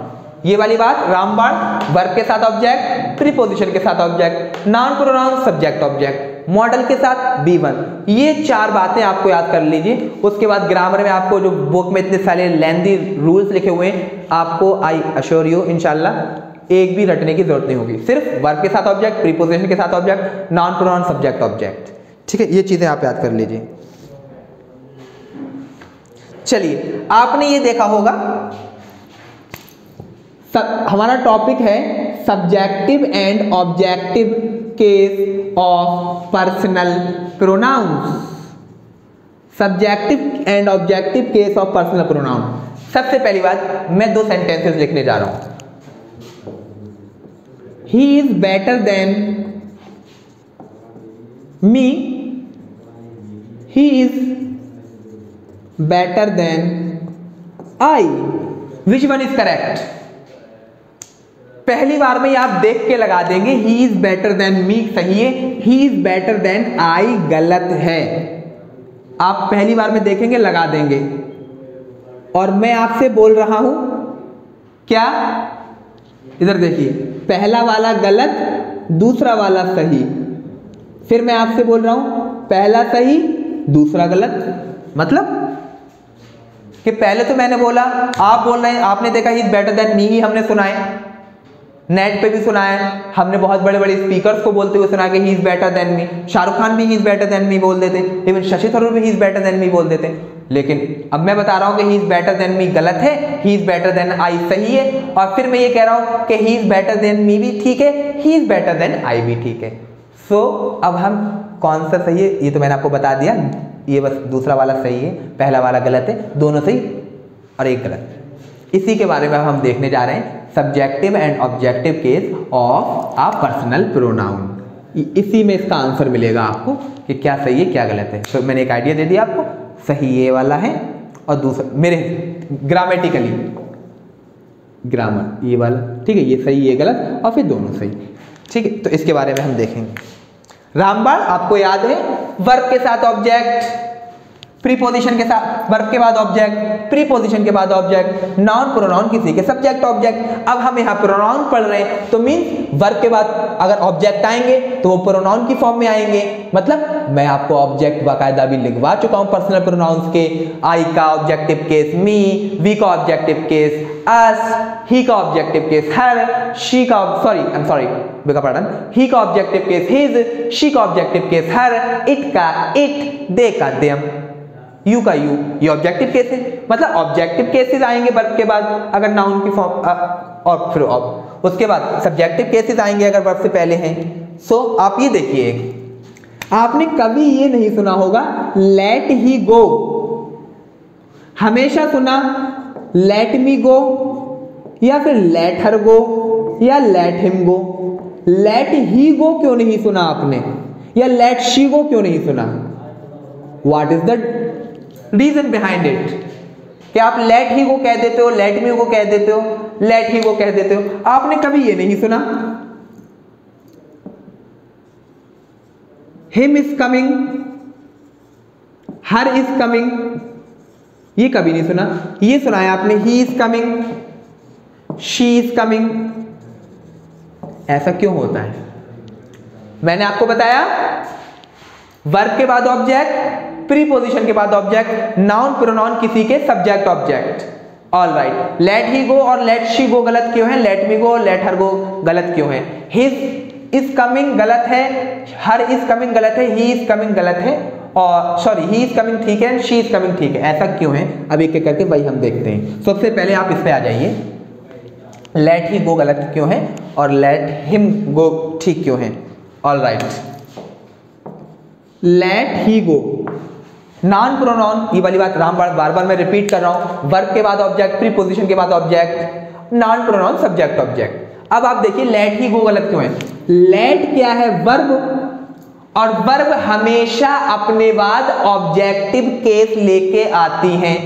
ये वाली बात रामबाण, वर्ब के साथ ऑब्जेक्ट, प्रीपोजिशन के साथ object, noun pronoun subject object, model के साथ B1, ये 4 बातें आपको याद कर लीजिए। उसके बाद ग्रामर में आपको जो बुक में इतने सारे लेंथी रूल्स लिखे हुए हैं, आपको आई अश्योर यू इंशाल्लाह एक भी रटने की जरूरत नहीं होगी, सिर्फ वर्ब के साथ ऑब्जेक्ट, प्रीपोजिशन के साथ object, noun pronoun subject object, ठीक है, ये चीजें आप याद कर लीजिए। चलिए, आपने ये देखा होगा हमारा टॉपिक है subjective and objective case of personal pronouns, subjective and objective case of personal pronoun. सबसे पहली बात, मैं 2 सेंटेंसेस लिखने जा रहा हूं। He is better than me, he is better than I, which one is correct? पहली बार में आप देख के लगा देंगे, he is better than me सही है, he is better than I गलत है। आप पहली बार में देखेंगे, लगा देंगे। और मैं आपसे बोल रहा हूं क्या, इधर देखिए, पहला वाला गलत, दूसरा वाला सही। फिर मैं आपसे बोल रहा हूं पहला सही, दूसरा गलत। मतलब कि पहले तो मैंने बोला, आप बोल रहे हैं, आपने देखा he is better than me ही हमने सुना है, नेट पे भी सुना है, हमने बहुत बड़े बड़े स्पीकर्स को बोलते हुए सुना कि he is better than me, Shahrukh Khan भी he is better than me बोल देते, इवन शशि थरूर भी he is better than me बोल देते। लेकिन अब मैं बता रहा हूं कि he is better than me गलत है, he is better than I सही है, और फिर मैं ये कह रहा हूं कि he is better than me भी ठीक है, he is better than I भी ठीक है। सो अब हम कौन सा सही है ये तो मैंने आपको बता दिया, ये बस दूसरा वाला सही है, पहला वाला गलत है, दोनों सही और एक गलत। इसी के बारे में हम देखने जा रहे हैं, subjective and objective case of a personal pronoun. इसी में इसका आंसर मिलेगा आपको कि क्या सही है क्या गलत है। तो मैंने एक आइडिया दे दिया आपको, सही ये वाला है और दूसरा मेरे ग्रामेटिकली ग्रामर ये वाला, ठीक है, ये सही ये गलत और फिर दोनों सही, ठीक है। तो इसके बारे में हम देखेंगे। रामबाण आपको याद है, वर्ब के साथ ऑब्जेक्ट, प्रीपोजिशन के साथ, वर्ब के बाद ऑब्जेक्ट, प्रीपोजिशन के बाद ऑब्जेक्ट, नाउन प्रोनाउन किसी के सब्जेक्ट ऑब्जेक्ट। अब हम यहाँ प्रोनाउन पढ़ रहे हैं तो मीन्स वर्ब के बाद अगर ऑब्जेक्ट आएंगे तो वो प्रोनाउन की फॉर्म में आएंगे। मतलब मैं आपको ऑब्जेक्ट बाकायदा भी लिखवा चुका हूँ पर्सनल प्रोनाउंस के, आई का ऑब्जेक्टिव केस मी, वी का ऑब्जेक्टिव केस अस, ही का ऑब्जेक्टिव केस हर, शी का बेगा पार्डन, ही का ऑब्जेक्टिव केस हिज, शी का ऑब्जेक्टिव केस हर, इट का इट, दे का देम, यू का यू, ये ऑब्जेक्टिव केस है। मतलब ऑब्जेक्टिव केसेस आएंगे वर्ब के बाद अगर नाउन की फॉर्म, और फिर उसके बाद सब्जेक्टिव केसेस आएंगे अगर वर्ब से पहले हैं। सो आप ये देखिए, आपने कभी ये नहीं सुना होगा लेट ही गो, हमेशा सुना लेट मी गो या फिर लेट हर गो या let him go. Late he गो क्यों नहीं सुना आपने, या लेट शी गो क्यों नहीं सुना? What is the reason behind it? कि आप लेट ही गो कह देते हो, लेट मी गो कह देते हो, लेट ही गो कह देते हो, आपने कभी ये नहीं सुना him is coming, her is coming, ये कभी नहीं सुना। ये सुना है आपने he is coming, she is coming. ऐसा क्यों होता है? मैंने आपको बताया वर्ब के बाद ऑब्जेक्ट, प्रीपोजिशन के बाद ऑब्जेक्ट, नाउन प्रोनाउन किसी के subject object. All right, let he go और लेट शी गो गलत क्यों है, लेट मी गो और लेट हर गो गलत क्यों है, हिज इज कमिंग गलत है, हर इज कमिंग गलत है, ही इज कमिंग गलत है, और सॉरी ही इज कमिंग ठीक है, शी इज कमिंग ठीक है। ऐसा क्यों है? अब एक एक करके वही हम देखते हैं। सबसे पहले आप इस पे आ जाइए, लेट ही गो गलत क्यों है और लेट हिम गो ठीक क्यों है। All right, let he go non pronoun, ये वाली बात बार बार मैं रिपीट कर रहा हूं, वर्ब के बाद ऑब्जेक्ट, प्रीपोजिशन के बाद object, non pronoun subject object. अब आप देखिए लेट ही गो गलत क्यों है। लेट क्या है? वर्ब, और वर्ब हमेशा अपने बाद ऑब्जेक्टिव केस लेके आती हैं,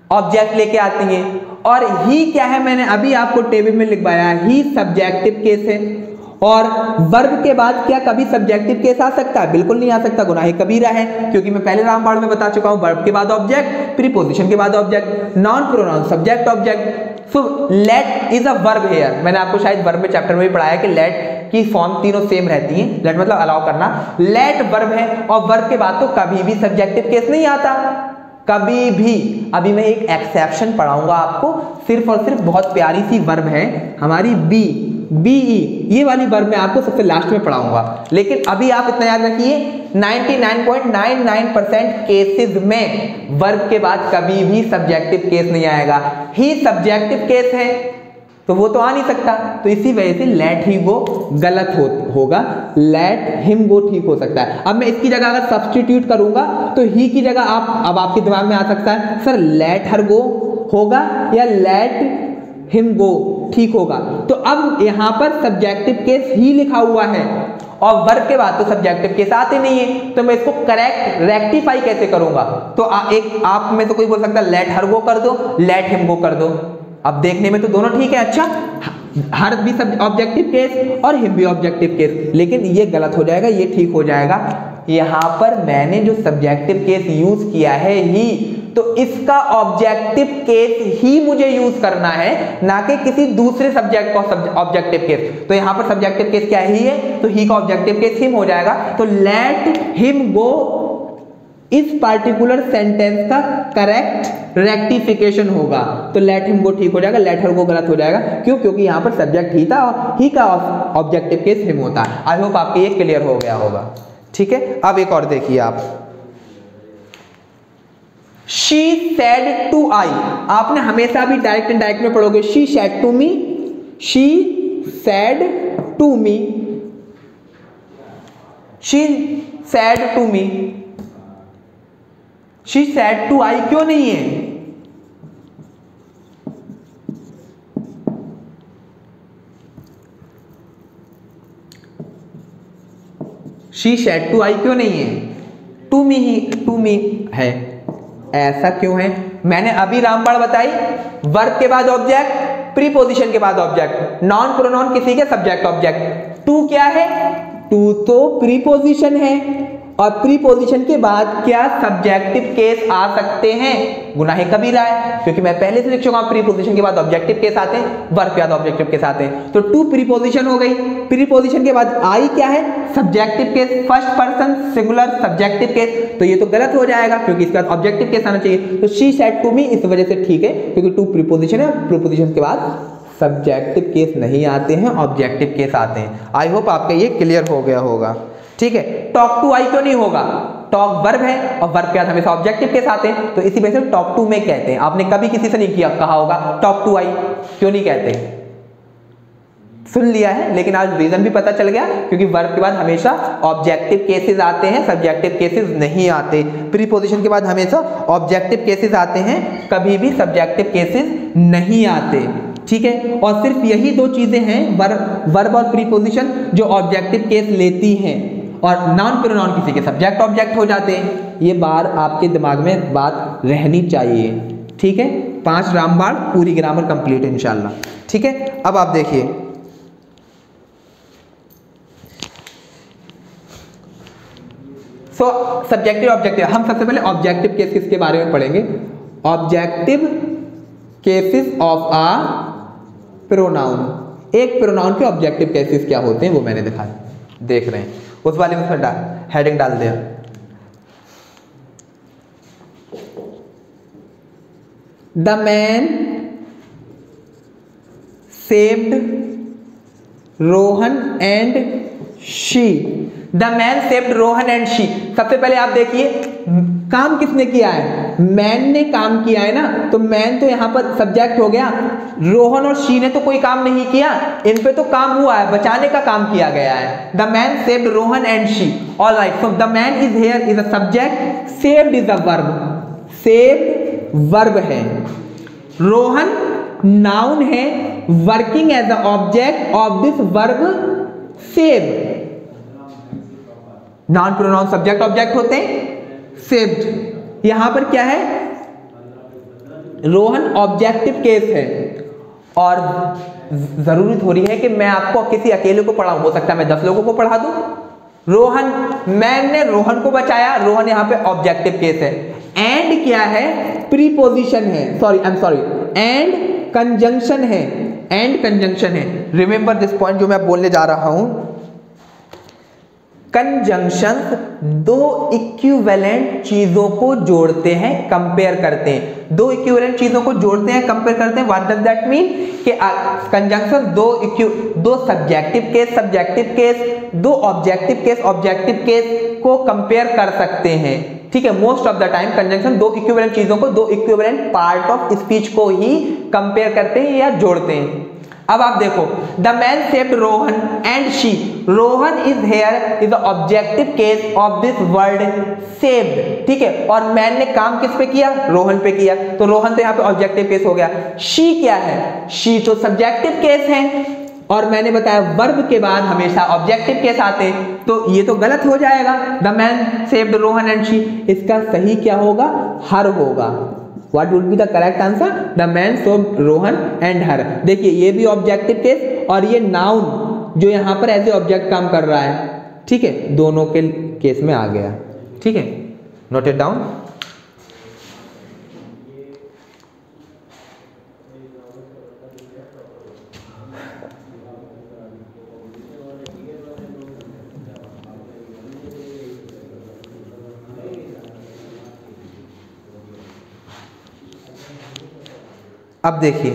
ऑब्जेक्ट लेके आती हैं। और ही क्या है? मैंने अभी आपको टेबल में लिखवाया, ही सब्जेक्टिव केस है। और वर्ब के बाद क्या कभी सब्जेक्टिव केस आ सकता है? बिल्कुल नहीं आ सकता, गुनाह कबीरा है, क्योंकि मैं पहले रामबाण में बता चुका हूं, वर्ब के बाद ऑब्जेक्ट, प्रीपोजिशन के बाद object, non pronoun subject object. So let is a verb here. मैंने आपको शायद वर्ब में चैप्टर में भी पढ़ाया कि लेट की फॉर्म तीनों सेम रहती हैं। लेट मतलब अलाउ करना, लेट वर्ब है, और वर्ब के बाद तो कभी भी सब्जेक्टिव केस नहीं आता, कभी भी। अभी मैं एक एक्सेप्शन पढ़ाऊंगा आपको, सिर्फ और सिर्फ बहुत प्यारी सी वर्ब है हमारी बीई, ये वाली वर्ब मैं आपको सबसे लास्ट में पढ़ाऊंगा। लेकिन अभी आप इतना याद रखिए, 99.99% केसेस में वर्ब के बाद कभी भी सब्जेक्टिव केस नहीं आएगा। ही सब्जेक्टिव केस है तो वो तो आ नहीं सकता, तो इसी वजह से लेट ही गो गलत होगा, लेट हिम गो ठीक हो सकता है। अब मैं इसकी जगह अगर सब्स्टिट्यूट करूंगा तो ही की जगह अब आपके दिमाग में आ सकता है सर लेट हर गो होगा या लेट हिम गो ठीक होगा। तो अब यहां पर सब्जेक्टिव केस ही लिखा हुआ है और वर्ब के बाद तो सब्जेक्टिव केस आते नहीं है, तो मैं इसको करेक्ट रेक्टिफाई कैसे करूंगा? तो एक आप में तो कोई बोल सकता है लेट हर गो कर दो, लेट हिम गो कर दो। अब देखने में तो दोनों ठीक है, अच्छा हर भी सब ऑब्जेक्टिव केस और हिम भी ऑब्जेक्टिव केस, लेकिन ये गलत हो जाएगा, ये ठीक हो जाएगा। यहां पर मैंने जो सब्जेक्टिव केस यूज किया है ही, तो इसका ऑब्जेक्टिव केस ही मुझे यूज करना है, ना कि किसी दूसरे सब्जेक्ट का ऑब्जेक्टिव केस। तो यहां पर सब्जेक्टिव केस क्या ही है, तो ही का ऑब्जेक्टिव केस हिम हो जाएगा। तो लेट हिम गो इस पार्टिकुलर सेंटेंस का करेक्ट रेक्टिफिकेशन होगा, तो लेट हिम गो ठीक हो जाएगा, लेट हर गो गलत हो जाएगा। क्यों? क्योंकि यहां पर सब्जेक्ट ही था और ही का ऑब्जेक्टिव केस हिम होता है। आई होप आपके ये क्लियर हो गया होगा, ठीक है। अब एक और देखिए आप, शी सेड टू आई, आपने हमेशा भी डायरेक्ट इनडायरेक्ट में पढ़ोगे, she said to me, she said to me, she said to me, she said to I क्यों नहीं है? शी सेड टू आई क्यों नहीं है? To me he, to me है, ऐसा क्यों है? मैंने अभी रामबाण बताई, वर्ब के बाद ऑब्जेक्ट, प्रीपोजिशन के बाद ऑब्जेक्ट, नॉन प्रोनाउन किसी के सब्जेक्ट ऑब्जेक्ट। टू क्या है? टू तो प्रीपोजिशन है, और प्रीपोजिशन के बाद क्या सब्जेक्टिव केस आ सकते हैं? गुनाह कबीरा है, क्योंकि मैं पहले से लिख चुका हूं प्रीपोजिशन के बाद ऑब्जेक्टिव केस आते हैं, वर्ब के बाद ऑब्जेक्टिव केस आते हैं। तो टू प्रीपोजिशन हो गई, प्रीपोजिशन के बाद आई क्या है? Subjective case, first person singular subjective case, तो ये तो गलत हो जाएगा क्योंकि इसके बाद ऑब्जेक्टिव केस आना चाहिए। तो शी सेड टू मी इस वजह से ठीक है, क्योंकि टू प्रीपोजिशन है, प्रीपोजिशन के बाद सब्जेक्टिव केस नहीं आते हैं, ऑब्जेक्टिव केस आते हैं। आई होप आपका ये क्लियर हो गया होगा, ठीक है। टॉक टू आई क्यों नहीं होगा? टॉक वर्ब है और वर्ब के बाद हमेशा ऑब्जेक्टिव के साथ हैं, तो इसी वजह से टॉक टू में कहते हैं। आपने कभी किसी से नहीं किया कहा होगा टॉक टू आई, क्यों नहीं कहते? सुन लिया है, लेकिन आज रीजन भी पता चल गया, क्योंकि वर्ब के बाद हमेशा ऑब्जेक्टिव केसेस आते हैं, सब्जेक्टिव केसेस नहीं आते। प्रीपोजिशन के बाद हमेशा ऑब्जेक्टिव केसेस आते हैं, कभी भी सब्जेक्टिव केसेस नहीं आते, ठीक है। और सिर्फ यही दो चीजें हैं, वर्ब और प्रीपोजिशन, जो ऑब्जेक्टिव केस लेती हैं, और नाउन प्रोनाउन किसी के सब्जेक्ट ऑब्जेक्ट हो जाते हैं। ये बार आपके दिमाग में बात रहनी चाहिए, ठीक है। 5 रामबाण, पूरी ग्रामर कंप्लीट है इंशाल्लाह, ठीक है। अब आप देखिए, सब्जेक्टिव ऑब्जेक्टिव, हम सबसे पहले ऑब्जेक्टिव केसेस के बारे में पढ़ेंगे। Objective cases of a pronoun, एक प्रोनाउन के ऑब्जेक्टिव केसेस क्या होते हैं वो मैंने दिखाया, देख रहे हैं, उस वाले में उसमें हेडिंग डाल दिया। The man saved Rohan and she, the man saved Rohan and she. सबसे पहले आप देखिए काम किसने किया है, मैन ने काम किया है ना, तो मैन तो यहां पर सब्जेक्ट हो गया, रोहन और शी ने तो कोई काम नहीं किया, इन पे तो काम हुआ है, बचाने का काम किया गया है। The man saved Rohan and she, all right. So the man is here is a subject, saved is a verb, saved verb है, रोहन नाउन है, working as a object of this verb save. Noun pronoun subject object होते हैं, saved यहां पर क्या है, Rohan objective case है। और जरूरी थोड़ी है कि मैं आपको किसी अकेले को पढ़ाऊं, हो सकता है मैं 10 लोगों को पढ़ा दूं। रोहन, मैन ने रोहन को बचाया, रोहन यहां पे ऑब्जेक्टिव केस है। एंड क्या है, प्रीपोजिशन है, एंड कंजंक्शन है, एंड कंजंक्शन है। रिमेंबर दिस पॉइंट जो मैं बोलने जा रहा हूं, कंजंक्शंस दो इक्विवेलेंट चीजों को जोड़ते हैं, कंपेयर करते हैं, दो इक्विवेलेंट चीजों को जोड़ते हैं, कंपेयर करते हैं। व्हाट डज दैट मीन, कि कंजंक्शन दो सब्जेक्टिव केस, दो ऑब्जेक्टिव केस को कंपेयर कर सकते हैं, ठीक है। Most of the time conjunction दो इक्विवेलेंट चीजों को, दो इक्विवेलेंट पार्ट ऑफ स्पीच को ही कंपेयर करते हैं या जोड़ते हैं। अब आप देखो, the man saved Rohan and she, Rohan is here is the objective case of this word saved, ठीक है। और मैन ने काम किस पे किया, रोहन पे किया, तो रोहन तो यहाँ पे ऑब्जेक्टिव केस हो गया। शी क्या है, शी तो सब्जेक्टिव केस है, और मैंने बताया वर्ब के बाद हमेशा ऑब्जेक्टिव केस आते हैं, तो ये तो गलत हो जाएगा। The man saved Rohan and she, इसका सही क्या होगा, हर होगा। What would be the correct answer? The man saw Rohan and her. देखिए ये भी ऑब्जेक्टिव केस और ये नाउन जो यहाँ पर एज ए ऑब्जेक्ट काम कर रहा है, ठीक है, दोनों के केस में आ गया, ठीक है। Note it down. अब देखिए,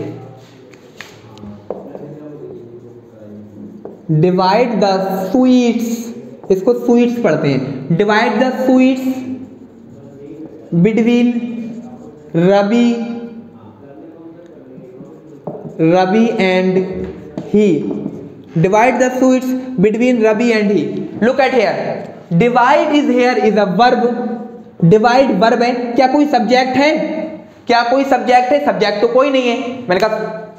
डिवाइड द स्वीट्स, इसको स्वीट्स पढ़ते हैं। Divide the sweets between Ravi and he, divide the sweets between Ravi and he. Look at here, divide is here is a verb, divide verb है, क्या कोई सब्जेक्ट है, क्या कोई सब्जेक्ट है, सब्जेक्ट तो कोई नहीं है। मैंने कहा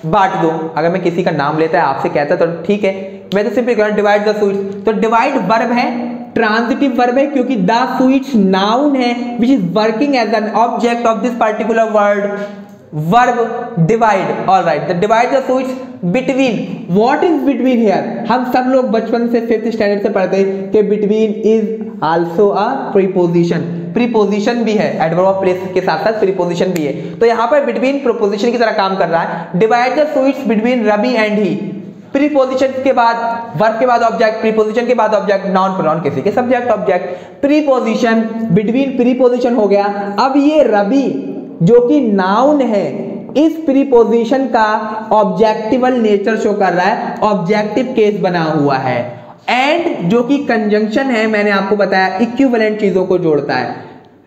बांट दो, अगर मैं किसी का नाम लेता है आपसे कहता तो ठीक है, मैं तो सिंपली कह डिवाइड द स्वीट्स, तो डिवाइड वर्ब है, ट्रांजिटिव वर्ब है, क्योंकि द स्वीट्स नाउन है which is working as an object of this particular word verb divide. All right, the divide the sweets between, what is between here, हम सब लोग बचपन से 5th स्टैंडर्ड से पढ़ते हैं कि between is also a preposition, preposition भी है, एडवर्ब ऑफ प्लेस के साथ साथ प्रीपोजिशन भी है, तो यहाँ पर बिटवीन प्रीपोजिशन की तरह काम कर रहा है। Divide the sweets between Ravi and he, preposition के बाद वर्ब के बाद ऑब्जेक्ट, प्रीपोजिशन के बाद ऑब्जेक्ट, नाउन प्रोनाउन किसी के subject object, preposition between preposition हो गया। अब ये रवि जो कि नाउन है, इस प्रीपोजिशन का ऑब्जेक्टिवल नेचर शो कर रहा है, ऑब्जेक्टिव केस बना हुआ है। एंड जो कि कंजंक्शन है, मैंने आपको बताया इक्विवेलेंट चीजों को जोड़ता है।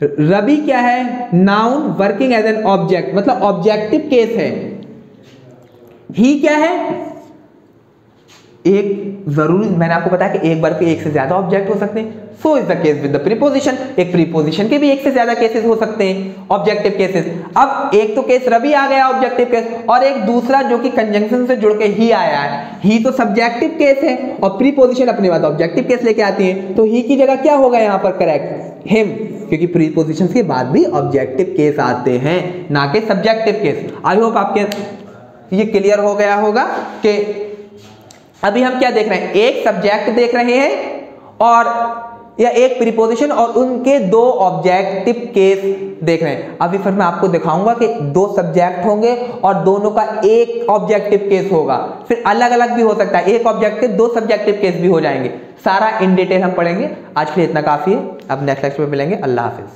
रवि क्या है, noun working as an object, मतलब ऑब्जेक्टिव केस है। ही क्या है, एक जरूरी, मैंने आपको बताया कि एक बार के एक से ज्यादा ऑब्जेक्ट हो सकते हैं, so is the case with the preposition. एक प्रीपोजिशन के भी एक से ज्यादा केसेस हो सकते हैं, ऑब्जेक्टिव केसेस। अब एक तो केस रवि आ गया ऑब्जेक्टिव केस, और एक दूसरा जो कि कंजंक्शन से जुड़ के ही आया है, ही तो सब्जेक्टिव केस है और प्रीपोजिशन अपने बाद ऑब्जेक्टिव केस लेके आती है, तो ही की जगह क्या होगा यहाँ पर करेक्ट, हिम, क्योंकि प्रीपोजिशन के बाद भी ऑब्जेक्टिव केस आते हैं, ना कि सब्जेक्टिव केस। आई होप आपके ये क्लियर हो गया होगा कि अभी हम क्या देख रहे हैं, एक सब्जेक्ट देख रहे हैं और या एक प्रीपोजिशन और उनके दो ऑब्जेक्टिव केस देख रहे हैं। अभी फिर मैं आपको दिखाऊंगा कि दो सब्जेक्ट होंगे और दोनों का एक ऑब्जेक्टिव केस होगा, फिर अलग अलग भी हो सकता है, एक ऑब्जेक्टिव दो सब्जेक्टिव केस भी हो जाएंगे। सारा इन डिटेल हम पढ़ेंगे। आज के लिए इतना काफी है, अब नेक्स्ट लेक्चर में मिलेंगे। अल्लाह हाफिज।